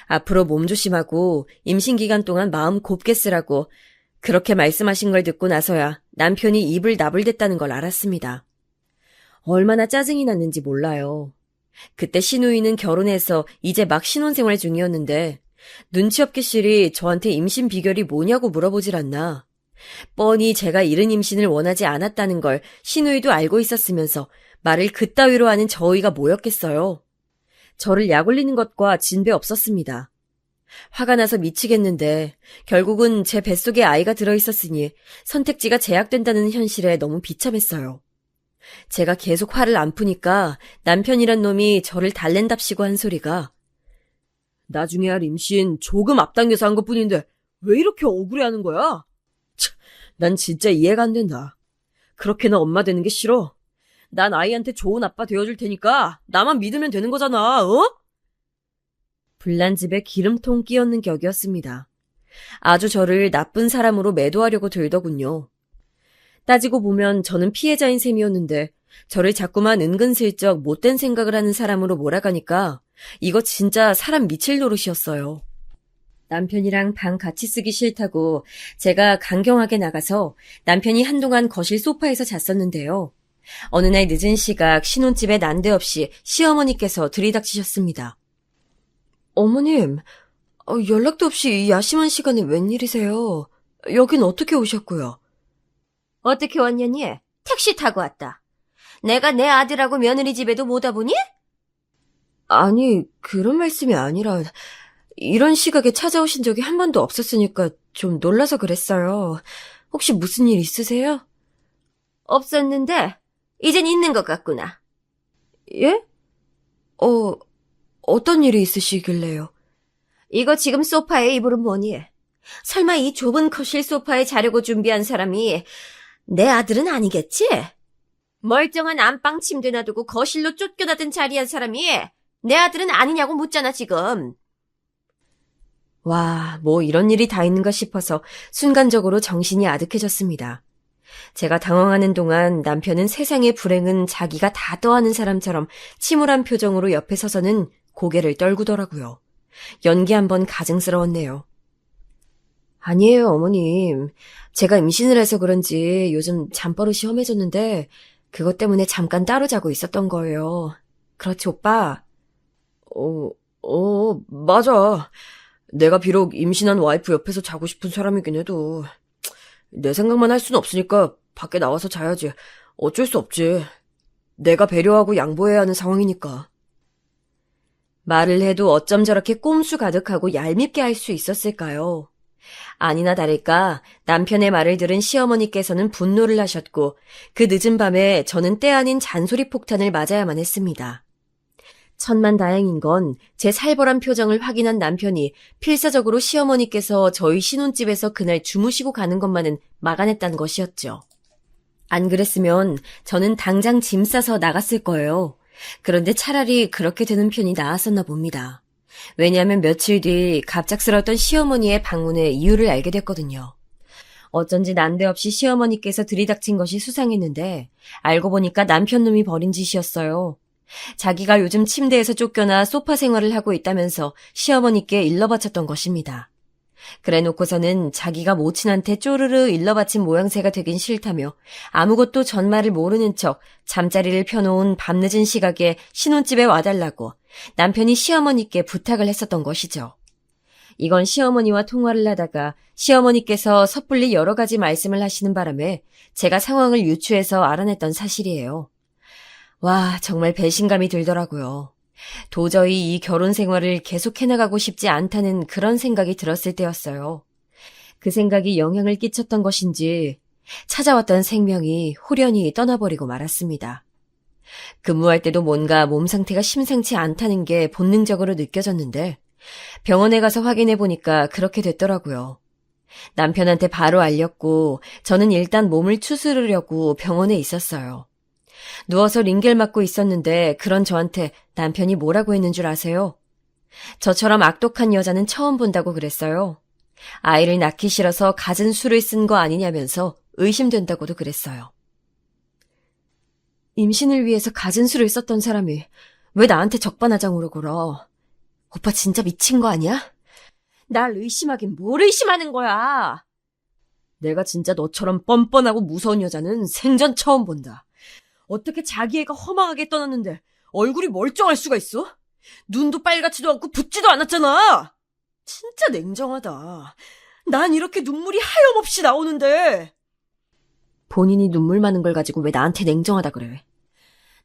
앞으로 몸 조심하고 임신 기간 동안 마음 곱게 쓰라고 그렇게 말씀하신 걸 듣고 나서야 남편이 입을 나불댔다는 걸 알았습니다. 얼마나 짜증이 났는지 몰라요. 그때 시누이는 결혼해서 이제 막 신혼생활 중이었는데 눈치 없게 실이 저한테 임신 비결이 뭐냐고 물어보질 않나. 뻔히 제가 이른 임신을 원하지 않았다는 걸 시누이도 알고 있었으면서 말을 그따위로 하는 저희가 뭐였겠어요. 저를 약올리는 것과 진배 없었습니다. 화가 나서 미치겠는데 결국은 제 뱃속에 아이가 들어있었으니 선택지가 제약된다는 현실에 너무 비참했어요. 제가 계속 화를 안 푸니까 남편이란 놈이 저를 달랜답시고 한 소리가 나중에 할 임신 조금 앞당겨서 한 것뿐인데 왜 이렇게 억울해하는 거야? 난 진짜 이해가 안 된다. 그렇게나 엄마 되는 게 싫어. 난 아이한테 좋은 아빠 되어줄 테니까 나만 믿으면 되는 거잖아, 어? 불난 집에 기름통 끼얹는 격이었습니다. 아주 저를 나쁜 사람으로 매도하려고 들더군요. 따지고 보면 저는 피해자인 셈이었는데 저를 자꾸만 은근슬쩍 못된 생각을 하는 사람으로 몰아가니까 이거 진짜 사람 미칠 노릇이었어요. 남편이랑 방 같이 쓰기 싫다고 제가 강경하게 나가서 남편이 한동안 거실 소파에서 잤었는데요. 어느 날 늦은 시각 신혼집에 난데없이 시어머니께서 들이닥치셨습니다. 어머님, 연락도 없이 이 야심한 시간에 웬일이세요? 여긴 어떻게 오셨고요? 어떻게 왔냐니? 택시 타고 왔다. 내가 내 아들하고 며느리 집에도 못 와보니? 아니, 그런 말씀이 아니라 이런 시각에 찾아오신 적이 한 번도 없었으니까 좀 놀라서 그랬어요. 혹시 무슨 일 있으세요? 없었는데 이젠 있는 것 같구나. 예? 어떤 일이 있으시길래요? 이거 지금 소파에 이불은 뭐니? 설마 이 좁은 거실 소파에 자려고 준비한 사람이 내 아들은 아니겠지? 멀쩡한 안방 침대 놔두고 거실로 쫓겨나던 자리한 사람이 내 아들은 아니냐고 묻잖아, 지금. 와, 뭐 이런 일이 다 있는가 싶어서 순간적으로 정신이 아득해졌습니다. 제가 당황하는 동안 남편은 세상의 불행은 자기가 다 떠하는 사람처럼 침울한 표정으로 옆에 서서는 고개를 떨구더라고요. 연기 한번 가증스러웠네요. 아니에요, 어머님. 제가 임신을 해서 그런지 요즘 잠버릇이 험해졌는데 그것 때문에 잠깐 따로 자고 있었던 거예요. 그렇지, 오빠? 맞아. 내가 비록 임신한 와이프 옆에서 자고 싶은 사람이긴 해도 내 생각만 할 수는 없으니까 밖에 나와서 자야지. 어쩔 수 없지. 내가 배려하고 양보해야 하는 상황이니까. 말을 해도 어쩜 저렇게 꼼수 가득하고 얄밉게 할 수 있었을까요? 아니나 다를까 남편의 말을 들은 시어머니께서는 분노를 하셨고 그 늦은 밤에 저는 때 아닌 잔소리 폭탄을 맞아야만 했습니다. 천만다행인 건 제 살벌한 표정을 확인한 남편이 필사적으로 시어머니께서 저희 신혼집에서 그날 주무시고 가는 것만은 막아냈다는 것이었죠. 안 그랬으면 저는 당장 짐 싸서 나갔을 거예요. 그런데 차라리 그렇게 되는 편이 나았었나 봅니다. 왜냐하면 며칠 뒤 갑작스러웠던 시어머니의 방문의 이유를 알게 됐거든요. 어쩐지 난데없이 시어머니께서 들이닥친 것이 수상했는데 알고 보니까 남편 놈이 벌인 짓이었어요. 자기가 요즘 침대에서 쫓겨나 소파 생활을 하고 있다면서 시어머니께 일러바쳤던 것입니다. 그래놓고서는 자기가 모친한테 쪼르르 일러바친 모양새가 되긴 싫다며 아무것도 전말을 모르는 척 잠자리를 펴놓은 밤늦은 시각에 신혼집에 와달라고 남편이 시어머니께 부탁을 했었던 것이죠. 이건 시어머니와 통화를 하다가 시어머니께서 섣불리 여러 가지 말씀을 하시는 바람에 제가 상황을 유추해서 알아냈던 사실이에요. 와, 정말 배신감이 들더라고요. 도저히 이 결혼 생활을 계속해나가고 싶지 않다는 그런 생각이 들었을 때였어요. 그 생각이 영향을 끼쳤던 것인지 찾아왔던 생명이 홀연히 떠나버리고 말았습니다. 근무할 때도 뭔가 몸 상태가 심상치 않다는 게 본능적으로 느껴졌는데 병원에 가서 확인해 보니까 그렇게 됐더라고요. 남편한테 바로 알렸고 저는 일단 몸을 추스르려고 병원에 있었어요. 누워서 링겔 맞고 있었는데 그런 저한테 남편이 뭐라고 했는 줄 아세요? 저처럼 악독한 여자는 처음 본다고 그랬어요. 아이를 낳기 싫어서 갖은 수를 쓴 거 아니냐면서 의심된다고도 그랬어요. 임신을 위해서 갖은 수를 썼던 사람이 왜 나한테 적반하장으로 굴어? 오빠 진짜 미친 거 아니야? 날 의심하긴 뭘 의심하는 거야? 내가 진짜 너처럼 뻔뻔하고 무서운 여자는 생전 처음 본다. 어떻게 자기 애가 허망하게 떠났는데 얼굴이 멀쩡할 수가 있어? 눈도 빨갛지도 않고 붓지도 않았잖아. 진짜 냉정하다. 난 이렇게 눈물이 하염없이 나오는데. 본인이 눈물 많은 걸 가지고 왜 나한테 냉정하다 그래.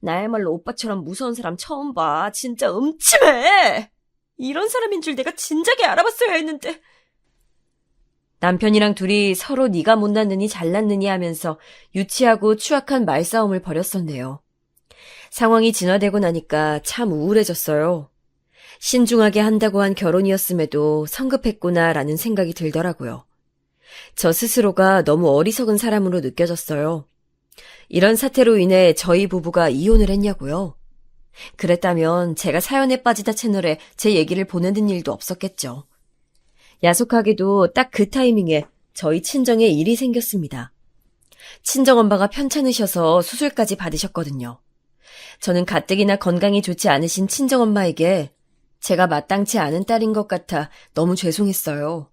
나야말로 오빠처럼 무서운 사람 처음 봐. 진짜 음침해. 이런 사람인 줄 내가 진작에 알아봤어야 했는데. 남편이랑 둘이 서로 네가 못났느니 잘났느니 하면서 유치하고 추악한 말싸움을 벌였었네요. 상황이 진화되고 나니까 참 우울해졌어요. 신중하게 한다고 한 결혼이었음에도 성급했구나라는 생각이 들더라고요. 저 스스로가 너무 어리석은 사람으로 느껴졌어요. 이런 사태로 인해 저희 부부가 이혼을 했냐고요? 그랬다면 제가 사연에 빠지다 채널에 제 얘기를 보내는 일도 없었겠죠. 야속하게도 딱 그 타이밍에 저희 친정에 일이 생겼습니다. 친정엄마가 편찮으셔서 수술까지 받으셨거든요. 저는 가뜩이나 건강이 좋지 않으신 친정엄마에게 제가 마땅치 않은 딸인 것 같아 너무 죄송했어요.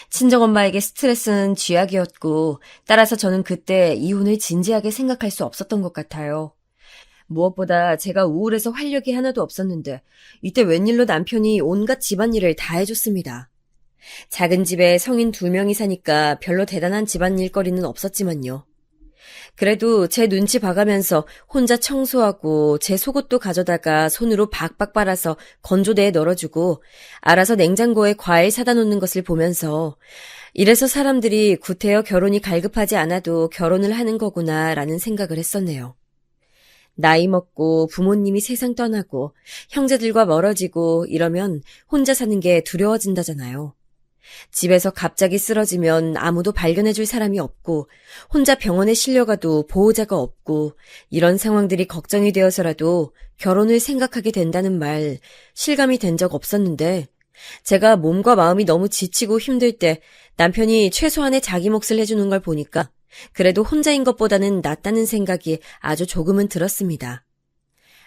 친정엄마에게 스트레스는 쥐약이었고, 따라서 저는 그때 이혼을 진지하게 생각할 수 없었던 것 같아요. 무엇보다 제가 우울해서 활력이 하나도 없었는데, 이때 웬일로 남편이 온갖 집안일을 다 해줬습니다. 작은 집에 성인 2명이 사니까 별로 대단한 집안 일거리는 없었지만요. 그래도 제 눈치 봐가면서 혼자 청소하고 제 속옷도 가져다가 손으로 박박 빨아서 건조대에 널어주고 알아서 냉장고에 과일 사다 놓는 것을 보면서 이래서 사람들이 구태여 결혼이 갈급하지 않아도 결혼을 하는 거구나 라는 생각을 했었네요. 나이 먹고 부모님이 세상 떠나고 형제들과 멀어지고 이러면 혼자 사는 게 두려워진다잖아요. 집에서 갑자기 쓰러지면 아무도 발견해줄 사람이 없고 혼자 병원에 실려가도 보호자가 없고 이런 상황들이 걱정이 되어서라도 결혼을 생각하게 된다는 말 실감이 된 적 없었는데 제가 몸과 마음이 너무 지치고 힘들 때 남편이 최소한의 자기 몫을 해주는 걸 보니까 그래도 혼자인 것보다는 낫다는 생각이 아주 조금은 들었습니다.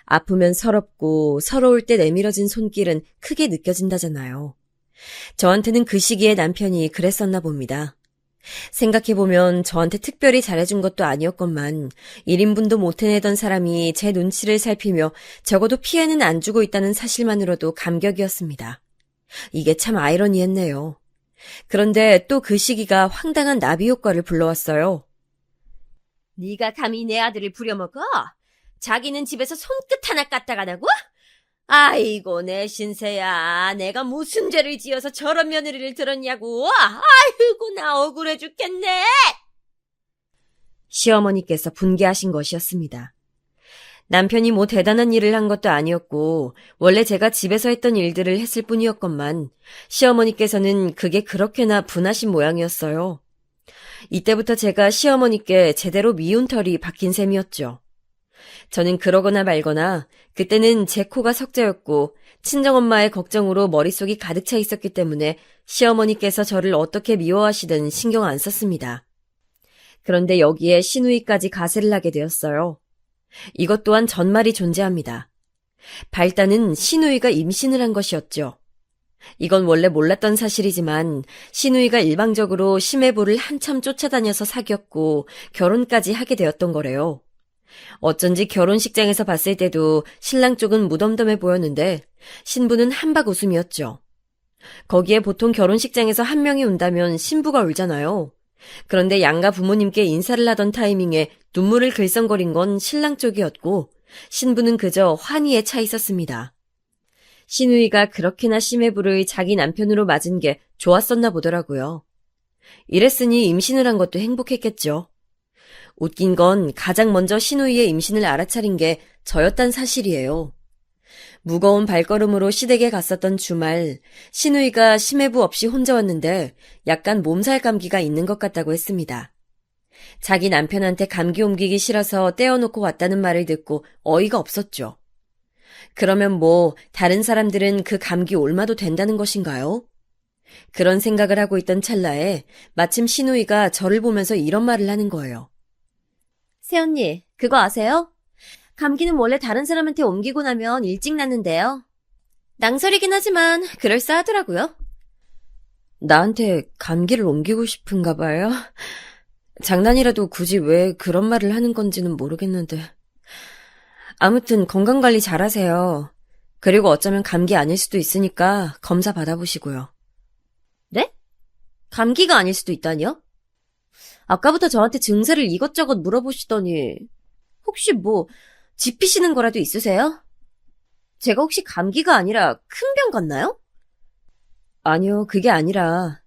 아프면 서럽고 서러울 때 내밀어진 손길은 크게 느껴진다잖아요. 저한테는 그 시기에 남편이 그랬었나 봅니다. 생각해보면 저한테 특별히 잘해준 것도 아니었건만 1인분도 못 해내던 사람이 제 눈치를 살피며 적어도 피해는 안 주고 있다는 사실만으로도 감격이었습니다. 이게 참 아이러니했네요. 그런데 또 그 시기가 황당한 나비 효과를 불러왔어요. 네가 감히 내 아들을 부려먹어? 자기는 집에서 손끝 하나 까딱 안 하고? 아이고 내 신세야, 내가 무슨 죄를 지어서 저런 며느리를 들었냐고. 아이고 나 억울해 죽겠네. 시어머니께서 분개하신 것이었습니다. 남편이 뭐 대단한 일을 한 것도 아니었고 원래 제가 집에서 했던 일들을 했을 뿐이었건만 시어머니께서는 그게 그렇게나 분하신 모양이었어요. 이때부터 제가 시어머니께 제대로 미운 털이 박힌 셈이었죠. 저는 그러거나 말거나 그때는 제 코가 석자였고 친정엄마의 걱정으로 머릿속이 가득 차 있었기 때문에 시어머니께서 저를 어떻게 미워하시든 신경 안 썼습니다. 그런데 여기에 시누이까지 가세를 하게 되었어요. 이것 또한 전말이 존재합니다. 발단은 시누이가 임신을 한 것이었죠. 이건 원래 몰랐던 사실이지만 시누이가 일방적으로 시매부를 한참 쫓아다녀서 사귀었고 결혼까지 하게 되었던 거래요. 어쩐지 결혼식장에서 봤을 때도 신랑 쪽은 무덤덤해 보였는데 신부는 한박 웃음이었죠. 거기에 보통 결혼식장에서 한 명이 운다면 신부가 울잖아요. 그런데 양가 부모님께 인사를 하던 타이밍에 눈물을 글썽거린 건 신랑 쪽이었고 신부는 그저 환희에 차 있었습니다. 시누이가 그렇게나 시매부를 자기 남편으로 맞은 게 좋았었나 보더라고요. 이랬으니 임신을 한 것도 행복했겠죠. 웃긴 건 가장 먼저 시누이의 임신을 알아차린 게 저였단 사실이에요. 무거운 발걸음으로 시댁에 갔었던 주말, 시누이가 시매부 없이 혼자 왔는데 약간 몸살 감기가 있는 것 같다고 했습니다. 자기 남편한테 감기 옮기기 싫어서 떼어놓고 왔다는 말을 듣고 어이가 없었죠. 그러면 뭐 다른 사람들은 그 감기 옮아도 된다는 것인가요? 그런 생각을 하고 있던 찰나에 마침 시누이가 저를 보면서 이런 말을 하는 거예요. 새언니, 그거 아세요? 감기는 원래 다른 사람한테 옮기고 나면 일찍 낫는데요. 낭설이긴 하지만 그럴싸하더라고요. 나한테 감기를 옮기고 싶은가 봐요. 장난이라도 굳이 왜 그런 말을 하는 건지는 모르겠는데. 아무튼 건강관리 잘하세요. 그리고 어쩌면 감기 아닐 수도 있으니까 검사 받아보시고요. 네? 감기가 아닐 수도 있다니요? 아까부터 저한테 증세를 이것저것 물어보시더니 혹시 뭐 짚히시는 거라도 있으세요? 제가 혹시 감기가 아니라 큰 병 같나요? 아니요, 그게 아니라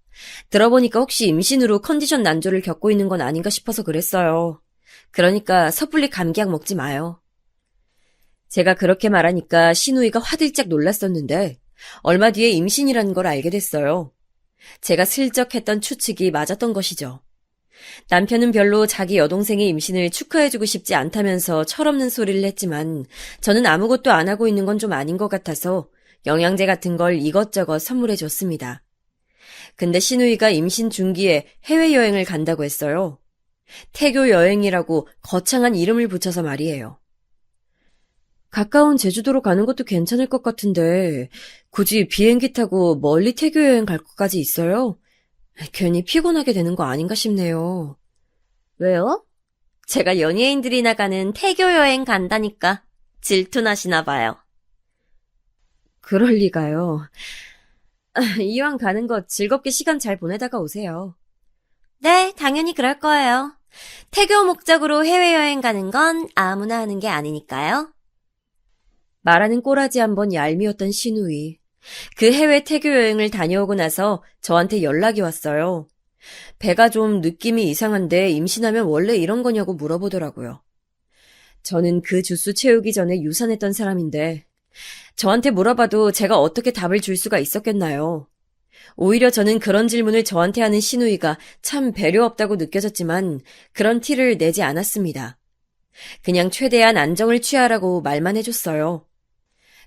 들어보니까 혹시 임신으로 컨디션 난조를 겪고 있는 건 아닌가 싶어서 그랬어요. 그러니까 섣불리 감기약 먹지 마요. 제가 그렇게 말하니까 시누이가 화들짝 놀랐었는데 얼마 뒤에 임신이라는 걸 알게 됐어요. 제가 슬쩍 했던 추측이 맞았던 것이죠. 남편은 별로 자기 여동생의 임신을 축하해주고 싶지 않다면서 철없는 소리를 했지만 저는 아무것도 안 하고 있는 건 좀 아닌 것 같아서 영양제 같은 걸 이것저것 선물해줬습니다. 근데 시누이가 임신 중기에 해외여행을 간다고 했어요. 태교 여행이라고 거창한 이름을 붙여서 말이에요. 가까운 제주도로 가는 것도 괜찮을 것 같은데 굳이 비행기 타고 멀리 태교 여행 갈 것까지 있어요? 괜히 피곤하게 되는 거 아닌가 싶네요. 왜요? 제가 연예인들이 나가는 태교 여행 간다니까 질투나시나 봐요. 그럴 리가요. 이왕 가는 거 즐겁게 시간 잘 보내다가 오세요. 네, 당연히 그럴 거예요. 태교 목적으로 해외여행 가는 건 아무나 하는 게 아니니까요. 말하는 꼬라지 한번 얄미웠던 신우이. 그 해외 태교 여행을 다녀오고 나서 저한테 연락이 왔어요. 배가 좀 느낌이 이상한데 임신하면 원래 이런 거냐고 물어보더라고요. 저는 그 주스 채우기 전에 유산했던 사람인데 저한테 물어봐도 제가 어떻게 답을 줄 수가 있었겠나요? 오히려 저는 그런 질문을 저한테 하는 신우이가 참 배려 없다고 느껴졌지만 그런 티를 내지 않았습니다. 그냥 최대한 안정을 취하라고 말만 해줬어요.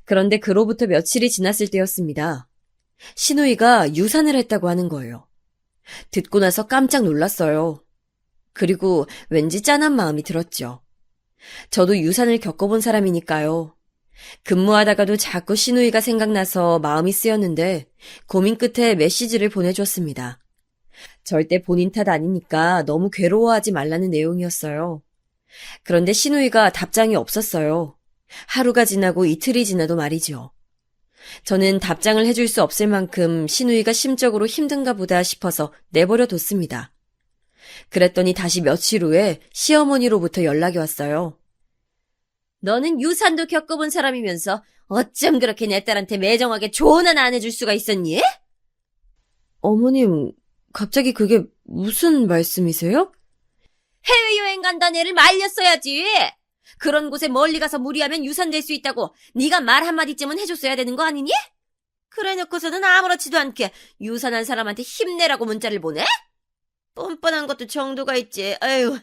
그런데 그로부터 며칠이 지났을 때였습니다. 신우이가 유산을 했다고 하는 거예요. 듣고 나서 깜짝 놀랐어요. 그리고 왠지 짠한 마음이 들었죠. 저도 유산을 겪어본 사람이니까요. 근무하다가도 자꾸 신우이가 생각나서 마음이 쓰였는데 고민 끝에 메시지를 보내줬습니다. 절대 본인 탓 아니니까 너무 괴로워하지 말라는 내용이었어요. 그런데 신우이가 답장이 없었어요. 하루가 지나고 이틀이 지나도 말이죠. 저는 답장을 해줄 수 없을 만큼 신우이가 심적으로 힘든가 보다 싶어서 내버려 뒀습니다. 그랬더니 다시 며칠 후에 시어머니로부터 연락이 왔어요. 너는 유산도 겪어본 사람이면서 어쩜 그렇게 내 딸한테 매정하게 조언 하나 안 해줄 수가 있었니? 어머님, 갑자기 그게 무슨 말씀이세요? 해외여행 간다는 애를 말렸어야지. 그런 곳에 멀리 가서 무리하면 유산될 수 있다고 네가 말 한마디쯤은 해줬어야 되는 거 아니니? 그래놓고서는 아무렇지도 않게 유산한 사람한테 힘내라고 문자를 보내? 뻔뻔한 것도 정도가 있지. 아유,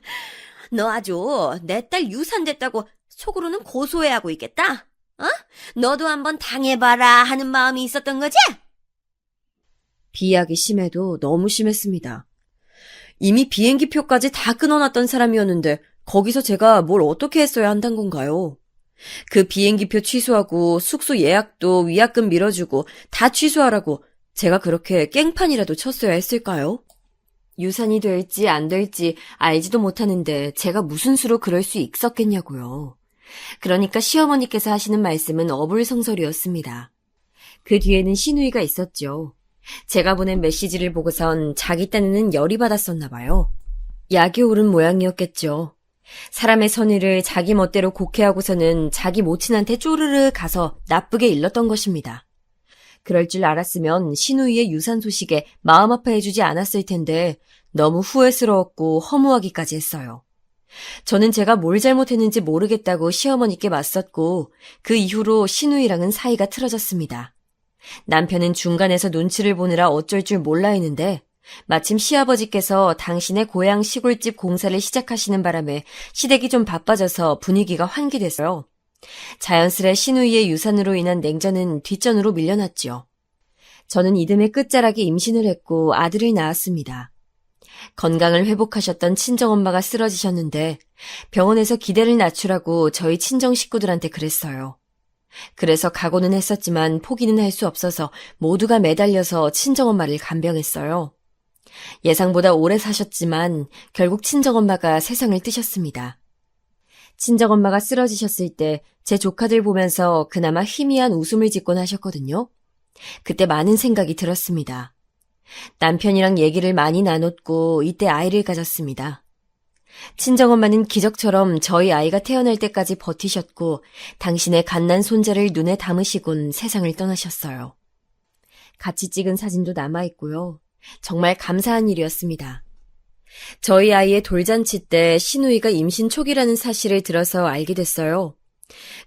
너 아주 내 딸 유산됐다고 속으로는 고소해하고 있겠다. 어? 너도 한번 당해봐라 하는 마음이 있었던 거지? 비약이 심해도 너무 심했습니다. 이미 비행기표까지 다 끊어놨던 사람이었는데 거기서 제가 뭘 어떻게 했어야 한단 건가요? 그 비행기표 취소하고 숙소 예약도 위약금 밀어주고 다 취소하라고 제가 그렇게 깽판이라도 쳤어야 했을까요? 유산이 될지 안 될지 알지도 못하는데 제가 무슨 수로 그럴 수 있었겠냐고요. 그러니까 시어머니께서 하시는 말씀은 어불성설이었습니다. 그 뒤에는 신우이가 있었죠. 제가 보낸 메시지를 보고선 자기 딴에는 열이 받았었나 봐요. 약이 오른 모양이었겠죠. 사람의 선의를 자기 멋대로 곡해하고서는 자기 모친한테 쪼르르 가서 나쁘게 일렀던 것입니다. 그럴 줄 알았으면 신우이의 유산 소식에 마음 아파해주지 않았을 텐데 너무 후회스러웠고 허무하기까지 했어요. 저는 제가 뭘 잘못했는지 모르겠다고 시어머니께 맞섰고 그 이후로 신우이랑은 사이가 틀어졌습니다. 남편은 중간에서 눈치를 보느라 어쩔 줄 몰라 했는데 마침 시아버지께서 당신의 고향 시골집 공사를 시작하시는 바람에 시댁이 좀 바빠져서 분위기가 환기됐어요. 자연스레 신우이의 유산으로 인한 냉전은 뒷전으로 밀려났죠. 저는 이듬해 끝자락에 임신을 했고 아들을 낳았습니다. 건강을 회복하셨던 친정엄마가 쓰러지셨는데 병원에서 기대를 낮추라고 저희 친정 식구들한테 그랬어요. 그래서 각오는 했었지만 포기는 할 수 없어서 모두가 매달려서 친정엄마를 간병했어요. 예상보다 오래 사셨지만 결국 친정엄마가 세상을 뜨셨습니다. 친정엄마가 쓰러지셨을 때 제 조카들 보면서 그나마 희미한 웃음을 짓곤 하셨거든요. 그때 많은 생각이 들었습니다. 남편이랑 얘기를 많이 나눴고 이때 아이를 가졌습니다. 친정엄마는 기적처럼 저희 아이가 태어날 때까지 버티셨고 당신의 갓난 손자를 눈에 담으시곤 세상을 떠나셨어요. 같이 찍은 사진도 남아있고요. 정말 감사한 일이었습니다. 저희 아이의 돌잔치 때 신우이가 임신 초기라는 사실을 들어서 알게 됐어요.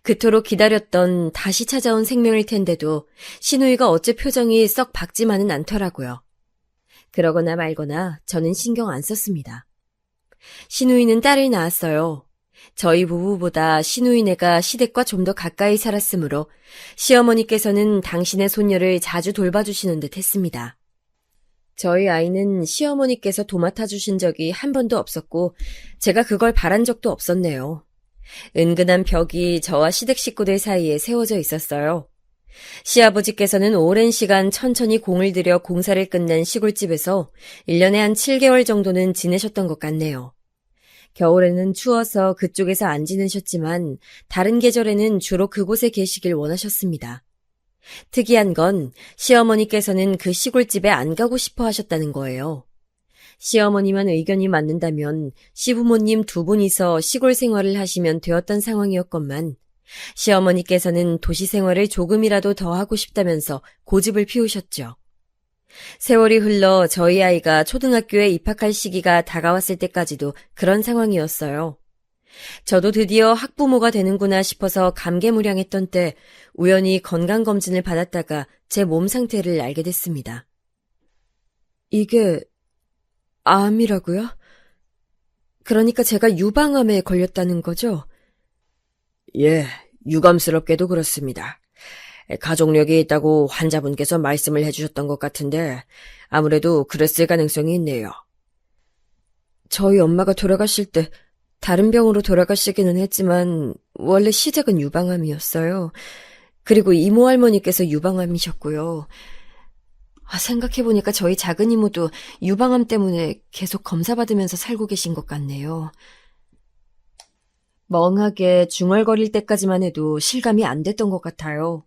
그토록 기다렸던 다시 찾아온 생명일 텐데도 신우이가 어째 표정이 썩 밝지만은 않더라고요. 그러거나 말거나 저는 신경 안 썼습니다. 신우이는 딸을 낳았어요. 저희 부부보다 신우이네가 시댁과 좀 더 가까이 살았으므로 시어머니께서는 당신의 손녀를 자주 돌봐주시는 듯 했습니다. 저희 아이는 시어머니께서 도맡아 주신 적이 한 번도 없었고 제가 그걸 바란 적도 없었네요. 은근한 벽이 저와 시댁 식구들 사이에 세워져 있었어요. 시아버지께서는 오랜 시간 천천히 공을 들여 공사를 끝낸 시골집에서 1년에 한 7개월 정도는 지내셨던 것 같네요. 겨울에는 추워서 그쪽에서 안 지내셨지만 다른 계절에는 주로 그곳에 계시길 원하셨습니다. 특이한 건 시어머니께서는 그 시골집에 안 가고 싶어 하셨다는 거예요. 시어머니만 의견이 맞는다면 시부모님 두 분이서 시골 생활을 하시면 되었던 상황이었건만 시어머니께서는 도시 생활을 조금이라도 더 하고 싶다면서 고집을 피우셨죠. 세월이 흘러 저희 아이가 초등학교에 입학할 시기가 다가왔을 때까지도 그런 상황이었어요. 저도 드디어 학부모가 되는구나 싶어서 감개무량했던 때 우연히 건강검진을 받았다가 제 몸 상태를 알게 됐습니다. 이게 암이라고요? 그러니까 제가 유방암에 걸렸다는 거죠? 예, 유감스럽게도 그렇습니다. 가족력이 있다고 환자분께서 말씀을 해주셨던 것 같은데 아무래도 그랬을 가능성이 있네요. 저희 엄마가 돌아가실 때 다른 병으로 돌아가시기는 했지만 원래 시작은 유방암이었어요. 그리고 이모 할머니께서 유방암이셨고요. 생각해보니까 저희 작은 이모도 유방암 때문에 계속 검사받으면서 살고 계신 것 같네요. 멍하게 중얼거릴 때까지만 해도 실감이 안 됐던 것 같아요.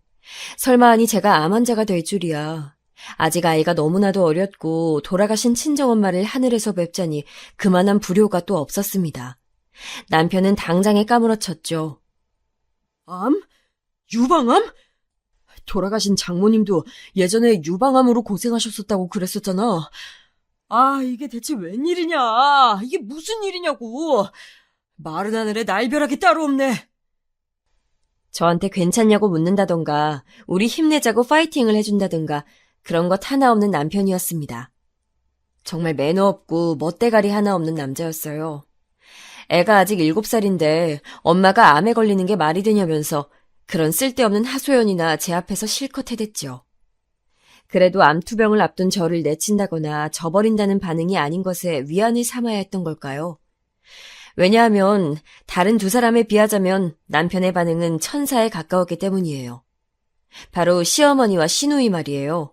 설마 아니 제가 암 환자가 될 줄이야. 아직 아이가 너무나도 어렸고 돌아가신 친정엄마를 하늘에서 뵙자니 그만한 불효가 또 없었습니다. 남편은 당장에 까무러쳤죠. 암? 유방암? 돌아가신 장모님도 예전에 유방암으로 고생하셨었다고 그랬었잖아. 이게 대체 웬일이냐? 이게 무슨 일이냐고. 마른 하늘에 날벼락이 따로 없네. 저한테 괜찮냐고 묻는다던가 우리 힘내자고 파이팅을 해준다던가 그런 것 하나 없는 남편이었습니다. 정말 매너 없고 멋대가리 하나 없는 남자였어요. 애가 아직 7살인데 엄마가 암에 걸리는 게 말이 되냐면서 그런 쓸데없는 하소연이나 제 앞에서 실컷 해댔죠. 그래도 암투병을 앞둔 저를 내친다거나 저버린다는 반응이 아닌 것에 위안을 삼아야 했던 걸까요? 왜냐하면 다른 두 사람에 비하자면 남편의 반응은 천사에 가까웠기 때문이에요. 바로 시어머니와 시누이 말이에요.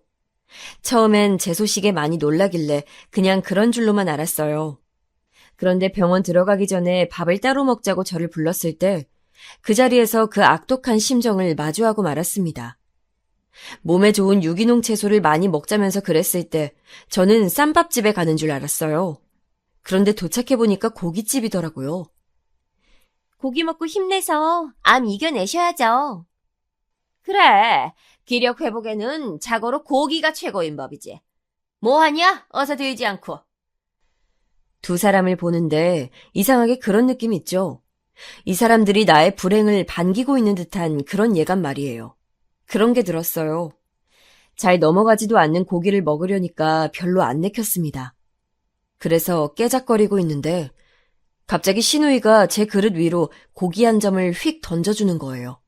처음엔 제 소식에 많이 놀라길래 그냥 그런 줄로만 알았어요. 그런데 병원 들어가기 전에 밥을 따로 먹자고 저를 불렀을 때 그 자리에서 그 악독한 심정을 마주하고 말았습니다. 몸에 좋은 유기농 채소를 많이 먹자면서 그랬을 때 저는 쌈밥집에 가는 줄 알았어요. 그런데 도착해보니까 고깃집이더라고요. 고기 먹고 힘내서 암 이겨내셔야죠. 그래, 기력 회복에는 자고로 고기가 최고인 법이지. 뭐하냐? 어서 들지 않고. 두 사람을 보는데 이상하게 그런 느낌 있죠? 이 사람들이 나의 불행을 반기고 있는 듯한 그런 예감 말이에요. 그런 게 들었어요. 잘 넘어가지도 않는 고기를 먹으려니까 별로 안 내켰습니다. 그래서 깨작거리고 있는데 갑자기 시누이가 제 그릇 위로 고기 한 점을 휙 던져주는 거예요.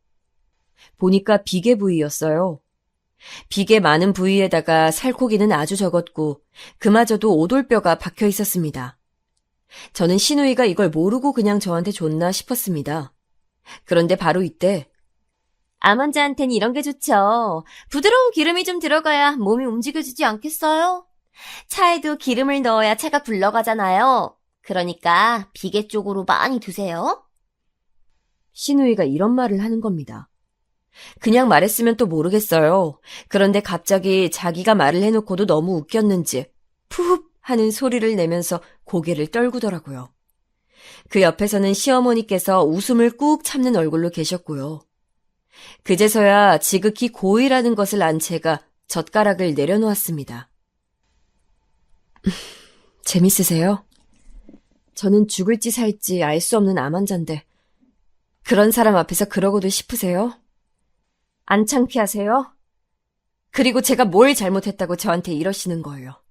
보니까 비계 부위였어요. 비계 많은 부위에다가 살코기는 아주 적었고 그마저도 오돌뼈가 박혀 있었습니다. 저는 시누이가 이걸 모르고 그냥 저한테 줬나 싶었습니다. 그런데 바로 이때 암 환자한테는 이런 게 좋죠. 부드러운 기름이 좀 들어가야 몸이 움직여지지 않겠어요? 차에도 기름을 넣어야 차가 굴러가잖아요. 그러니까 비계 쪽으로 많이 두세요. 시누이가 이런 말을 하는 겁니다. 그냥 말했으면 또 모르겠어요. 그런데 갑자기 자기가 말을 해놓고도 너무 웃겼는지 푸흡 하는 소리를 내면서 고개를 떨구더라고요. 그 옆에서는 시어머니께서 웃음을 꾹 참는 얼굴로 계셨고요. 그제서야 지극히 고의라는 것을 안 채가 젓가락을 내려놓았습니다. 재밌으세요? 저는 죽을지 살지 알 수 없는 암 환자인데 그런 사람 앞에서 그러고도 싶으세요? 안 창피하세요? 그리고 제가 뭘 잘못했다고 저한테 이러시는 거예요.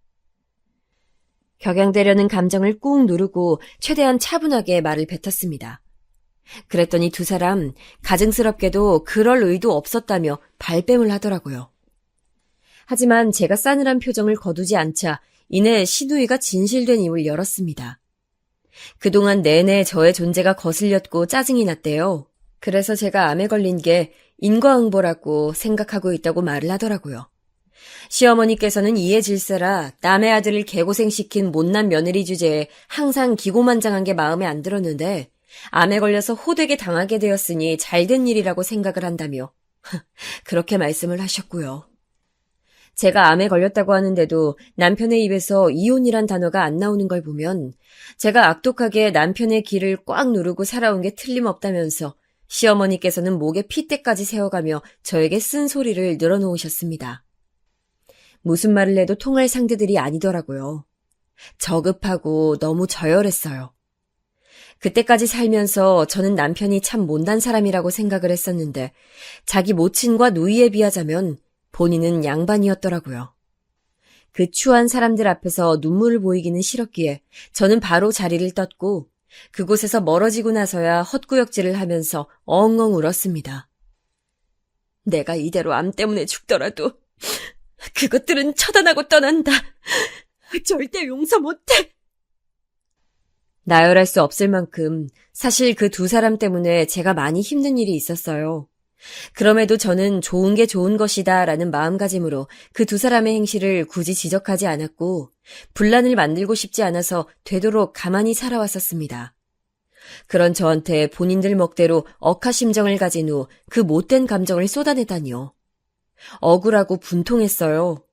격양되려는 감정을 꾹 누르고 최대한 차분하게 말을 뱉었습니다. 그랬더니 두 사람 가증스럽게도 그럴 의도 없었다며 발뺌을 하더라고요. 하지만 제가 싸늘한 표정을 거두지 않자 이내 시누이가 진실된 입을 열었습니다. 그동안 내내 저의 존재가 거슬렸고 짜증이 났대요. 그래서 제가 암에 걸린 게 인과응보라고 생각하고 있다고 말을 하더라고요. 시어머니께서는 이해 질세라 남의 아들을 개고생시킨 못난 며느리 주제에 항상 기고만장한 게 마음에 안 들었는데 암에 걸려서 호되게 당하게 되었으니 잘된 일이라고 생각을 한다며 그렇게 말씀을 하셨고요. 제가 암에 걸렸다고 하는데도 남편의 입에서 이혼이란 단어가 안 나오는 걸 보면 제가 악독하게 남편의 길을 꽉 누르고 살아온 게 틀림없다면서 시어머니께서는 목에 핏대까지 세워가며 저에게 쓴소리를 늘어놓으셨습니다. 무슨 말을 해도 통할 상대들이 아니더라고요. 저급하고 너무 저열했어요. 그때까지 살면서 저는 남편이 참 못난 사람이라고 생각을 했었는데 자기 모친과 누이에 비하자면 본인은 양반이었더라고요. 그 추한 사람들 앞에서 눈물을 보이기는 싫었기에 저는 바로 자리를 떴고 그곳에서 멀어지고 나서야 헛구역질을 하면서 엉엉 울었습니다. 내가 이대로 암 때문에 죽더라도 그것들은 처단하고 떠난다. 절대 용서 못해. 나열할 수 없을 만큼 사실 그 두 사람 때문에 제가 많이 힘든 일이 있었어요. 그럼에도 저는 좋은 게 좋은 것이다 라는 마음가짐으로 그 두 사람의 행실을 굳이 지적하지 않았고 분란을 만들고 싶지 않아서 되도록 가만히 살아왔었습니다. 그런 저한테 본인들 멋대로 억하심정을 가진 후 그 못된 감정을 쏟아내다니요. 억울하고 분통했어요.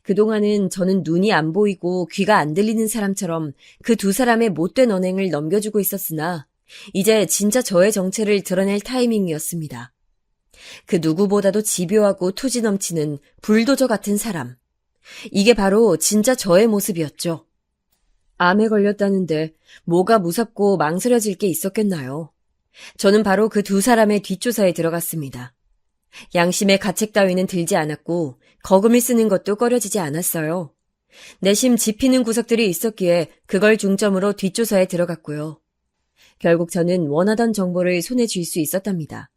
그동안은 저는 눈이 안 보이고 귀가 안 들리는 사람처럼 그 두 사람의 못된 언행을 넘겨주고 있었으나 이제 진짜 저의 정체를 드러낼 타이밍이었습니다. 그 누구보다도 집요하고 투지 넘치는 불도저 같은 사람. 이게 바로 진짜 저의 모습이었죠. 암에 걸렸다는데 뭐가 무섭고 망설여질 게 있었겠나요? 저는 바로 그 두 사람의 뒷조사에 들어갔습니다. 양심의 가책 따위는 들지 않았고 거금을 쓰는 것도 꺼려지지 않았어요. 내심 짚히는 구석들이 있었기에 그걸 중점으로 뒷조사에 들어갔고요. 결국 저는 원하던 정보를 손에 쥘 수 있었답니다.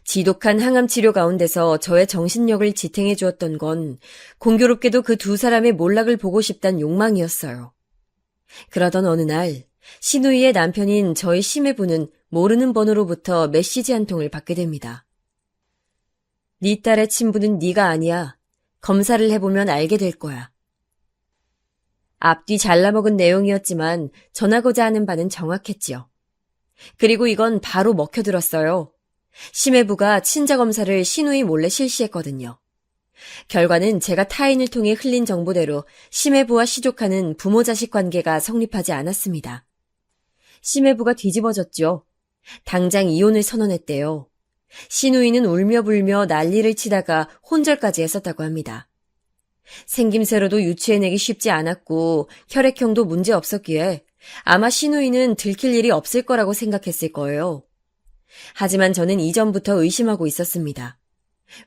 지독한 항암 치료 가운데서 저의 정신력을 지탱해 주었던 건 공교롭게도 그 두 사람의 몰락을 보고 싶단 욕망이었어요. 그러던 어느 날 신우이의 남편인 저희 심해부는 모르는 번호로부터 메시지 한 통을 받게 됩니다. 네 딸의 친부는 네가 아니야. 검사를 해보면 알게 될 거야. 앞뒤 잘라먹은 내용이었지만 전하고자 하는 바는 정확했지요. 그리고 이건 바로 먹혀들었어요. 심해부가 친자검사를 신우이 몰래 실시했거든요. 결과는 제가 타인을 통해 흘린 정보대로 심해부와 시족하는 부모-자식 관계가 성립하지 않았습니다. 심해부가 뒤집어졌죠. 당장 이혼을 선언했대요. 신우이는 울며 불며 난리를 치다가 혼절까지 했었다고 합니다. 생김새로도 유추해내기 쉽지 않았고 혈액형도 문제 없었기에 아마 신우이는 들킬 일이 없을 거라고 생각했을 거예요. 하지만 저는 이전부터 의심하고 있었습니다.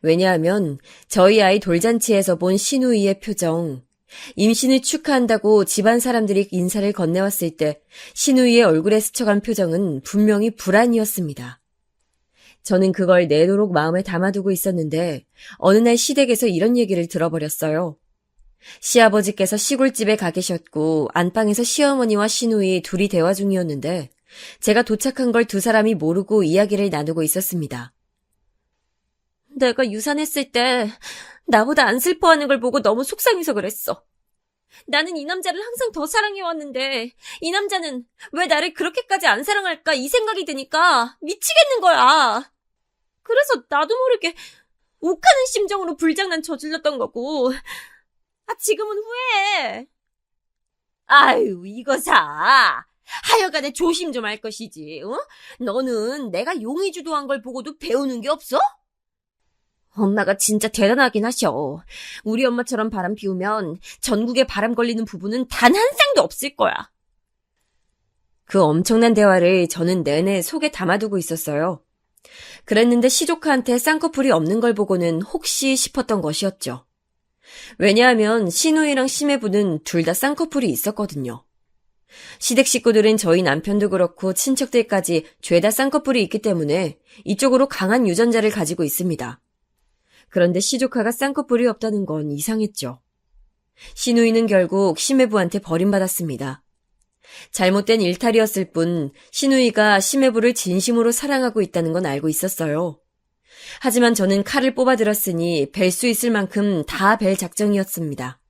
왜냐하면 저희 아이 돌잔치에서 본 신우이의 표정, 임신을 축하한다고 집안 사람들이 인사를 건네왔을 때 신우이의 얼굴에 스쳐간 표정은 분명히 불안이었습니다. 저는 그걸 내도록 마음에 담아두고 있었는데 어느 날 시댁에서 이런 얘기를 들어버렸어요. 시아버지께서 시골집에 가 계셨고 안방에서 시어머니와 신우이 둘이 대화 중이었는데 제가 도착한 걸 두 사람이 모르고 이야기를 나누고 있었습니다. 내가 유산했을 때 나보다 안 슬퍼하는 걸 보고 너무 속상해서 그랬어. 나는 이 남자를 항상 더 사랑해왔는데 이 남자는 왜 나를 그렇게까지 안 사랑할까 이 생각이 드니까 미치겠는 거야. 그래서 나도 모르게 욱하는 심정으로 불장난 저질렀던 거고 지금은 후회해. 아유 이거사. 하여간에 조심 좀 할 것이지. 어? 너는 내가 용의주도한 걸 보고도 배우는 게 없어? 엄마가 진짜 대단하긴 하셔. 우리 엄마처럼 바람 피우면 전국에 바람 걸리는 부부는 단 한 쌍도 없을 거야. 그 엄청난 대화를 저는 내내 속에 담아두고 있었어요. 그랬는데 시조카한테 쌍꺼풀이 없는 걸 보고는 혹시 싶었던 것이었죠. 왜냐하면 신우이랑 심해부는 둘 다 쌍꺼풀이 있었거든요. 시댁 식구들은 저희 남편도 그렇고 친척들까지 죄다 쌍꺼풀이 있기 때문에 이쪽으로 강한 유전자를 가지고 있습니다. 그런데 시조카가 쌍꺼풀이 없다는 건 이상했죠. 신우이는 결국 심해부한테 버림받았습니다. 잘못된 일탈이었을 뿐 신우이가 심해부를 진심으로 사랑하고 있다는 건 알고 있었어요. 하지만 저는 칼을 뽑아들었으니 벨 수 있을 만큼 다 벨 작정이었습니다.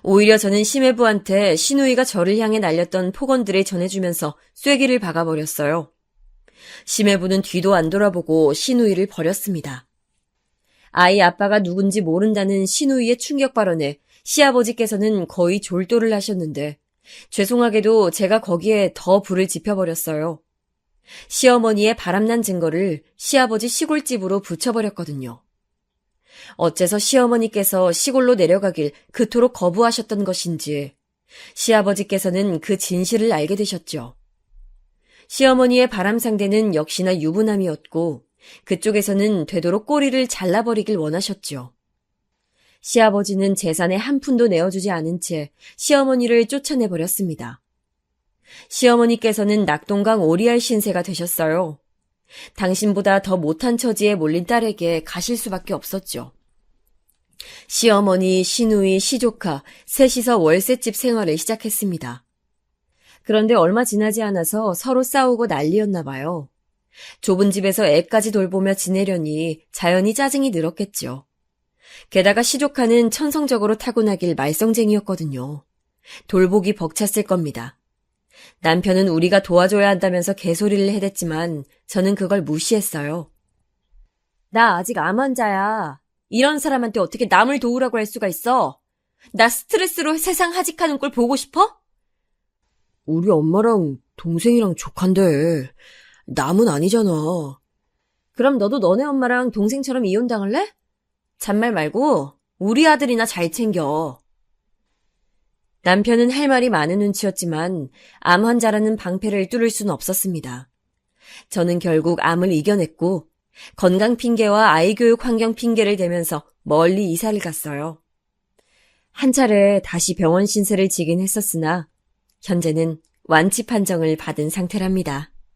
오히려 저는 심해부한테 신우이가 저를 향해 날렸던 폭언들을 전해주면서 쐐기를 박아버렸어요. 심해부는 뒤도 안 돌아보고 신우이를 버렸습니다. 아이 아빠가 누군지 모른다는 신우이의 충격 발언에 시아버지께서는 거의 졸도를 하셨는데 죄송하게도 제가 거기에 더 불을 지펴버렸어요. 시어머니의 바람난 증거를 시아버지 시골집으로 붙여버렸거든요. 어째서 시어머니께서 시골로 내려가길 그토록 거부하셨던 것인지 시아버지께서는 그 진실을 알게 되셨죠. 시어머니의 바람 상대는 역시나 유부남이었고 그쪽에서는 되도록 꼬리를 잘라버리길 원하셨죠. 시아버지는 재산의 한 푼도 내어주지 않은 채 시어머니를 쫓아내버렸습니다. 시어머니께서는 낙동강 오리알 신세가 되셨어요. 당신보다 더 못한 처지에 몰린 딸에게 가실 수밖에 없었죠. 시어머니, 시누이, 시조카 셋이서 월세집 생활을 시작했습니다. 그런데 얼마 지나지 않아서 서로 싸우고 난리였나 봐요. 좁은 집에서 애까지 돌보며 지내려니 자연히 짜증이 늘었겠죠. 게다가 시조카는 천성적으로 타고나길 말썽쟁이였거든요. 돌보기 벅찼을 겁니다. 남편은 우리가 도와줘야 한다면서 개소리를 해댔지만 저는 그걸 무시했어요. 나 아직 암 환자야. 이런 사람한테 어떻게 남을 도우라고 할 수가 있어? 나 스트레스로 세상 하직하는 꼴 보고 싶어? 우리 엄마랑 동생이랑 조칸데 남은 아니잖아. 그럼 너도 너네 엄마랑 동생처럼 이혼당할래? 잔말 말고 우리 아들이나 잘 챙겨. 남편은 할 말이 많은 눈치였지만 암 환자라는 방패를 뚫을 수는 없었습니다. 저는 결국 암을 이겨냈고 건강 핑계와 아이 교육 환경 핑계를 대면서 멀리 이사를 갔어요. 한 차례 다시 병원 신세를 지긴 했었으나 현재는 완치 판정을 받은 상태랍니다.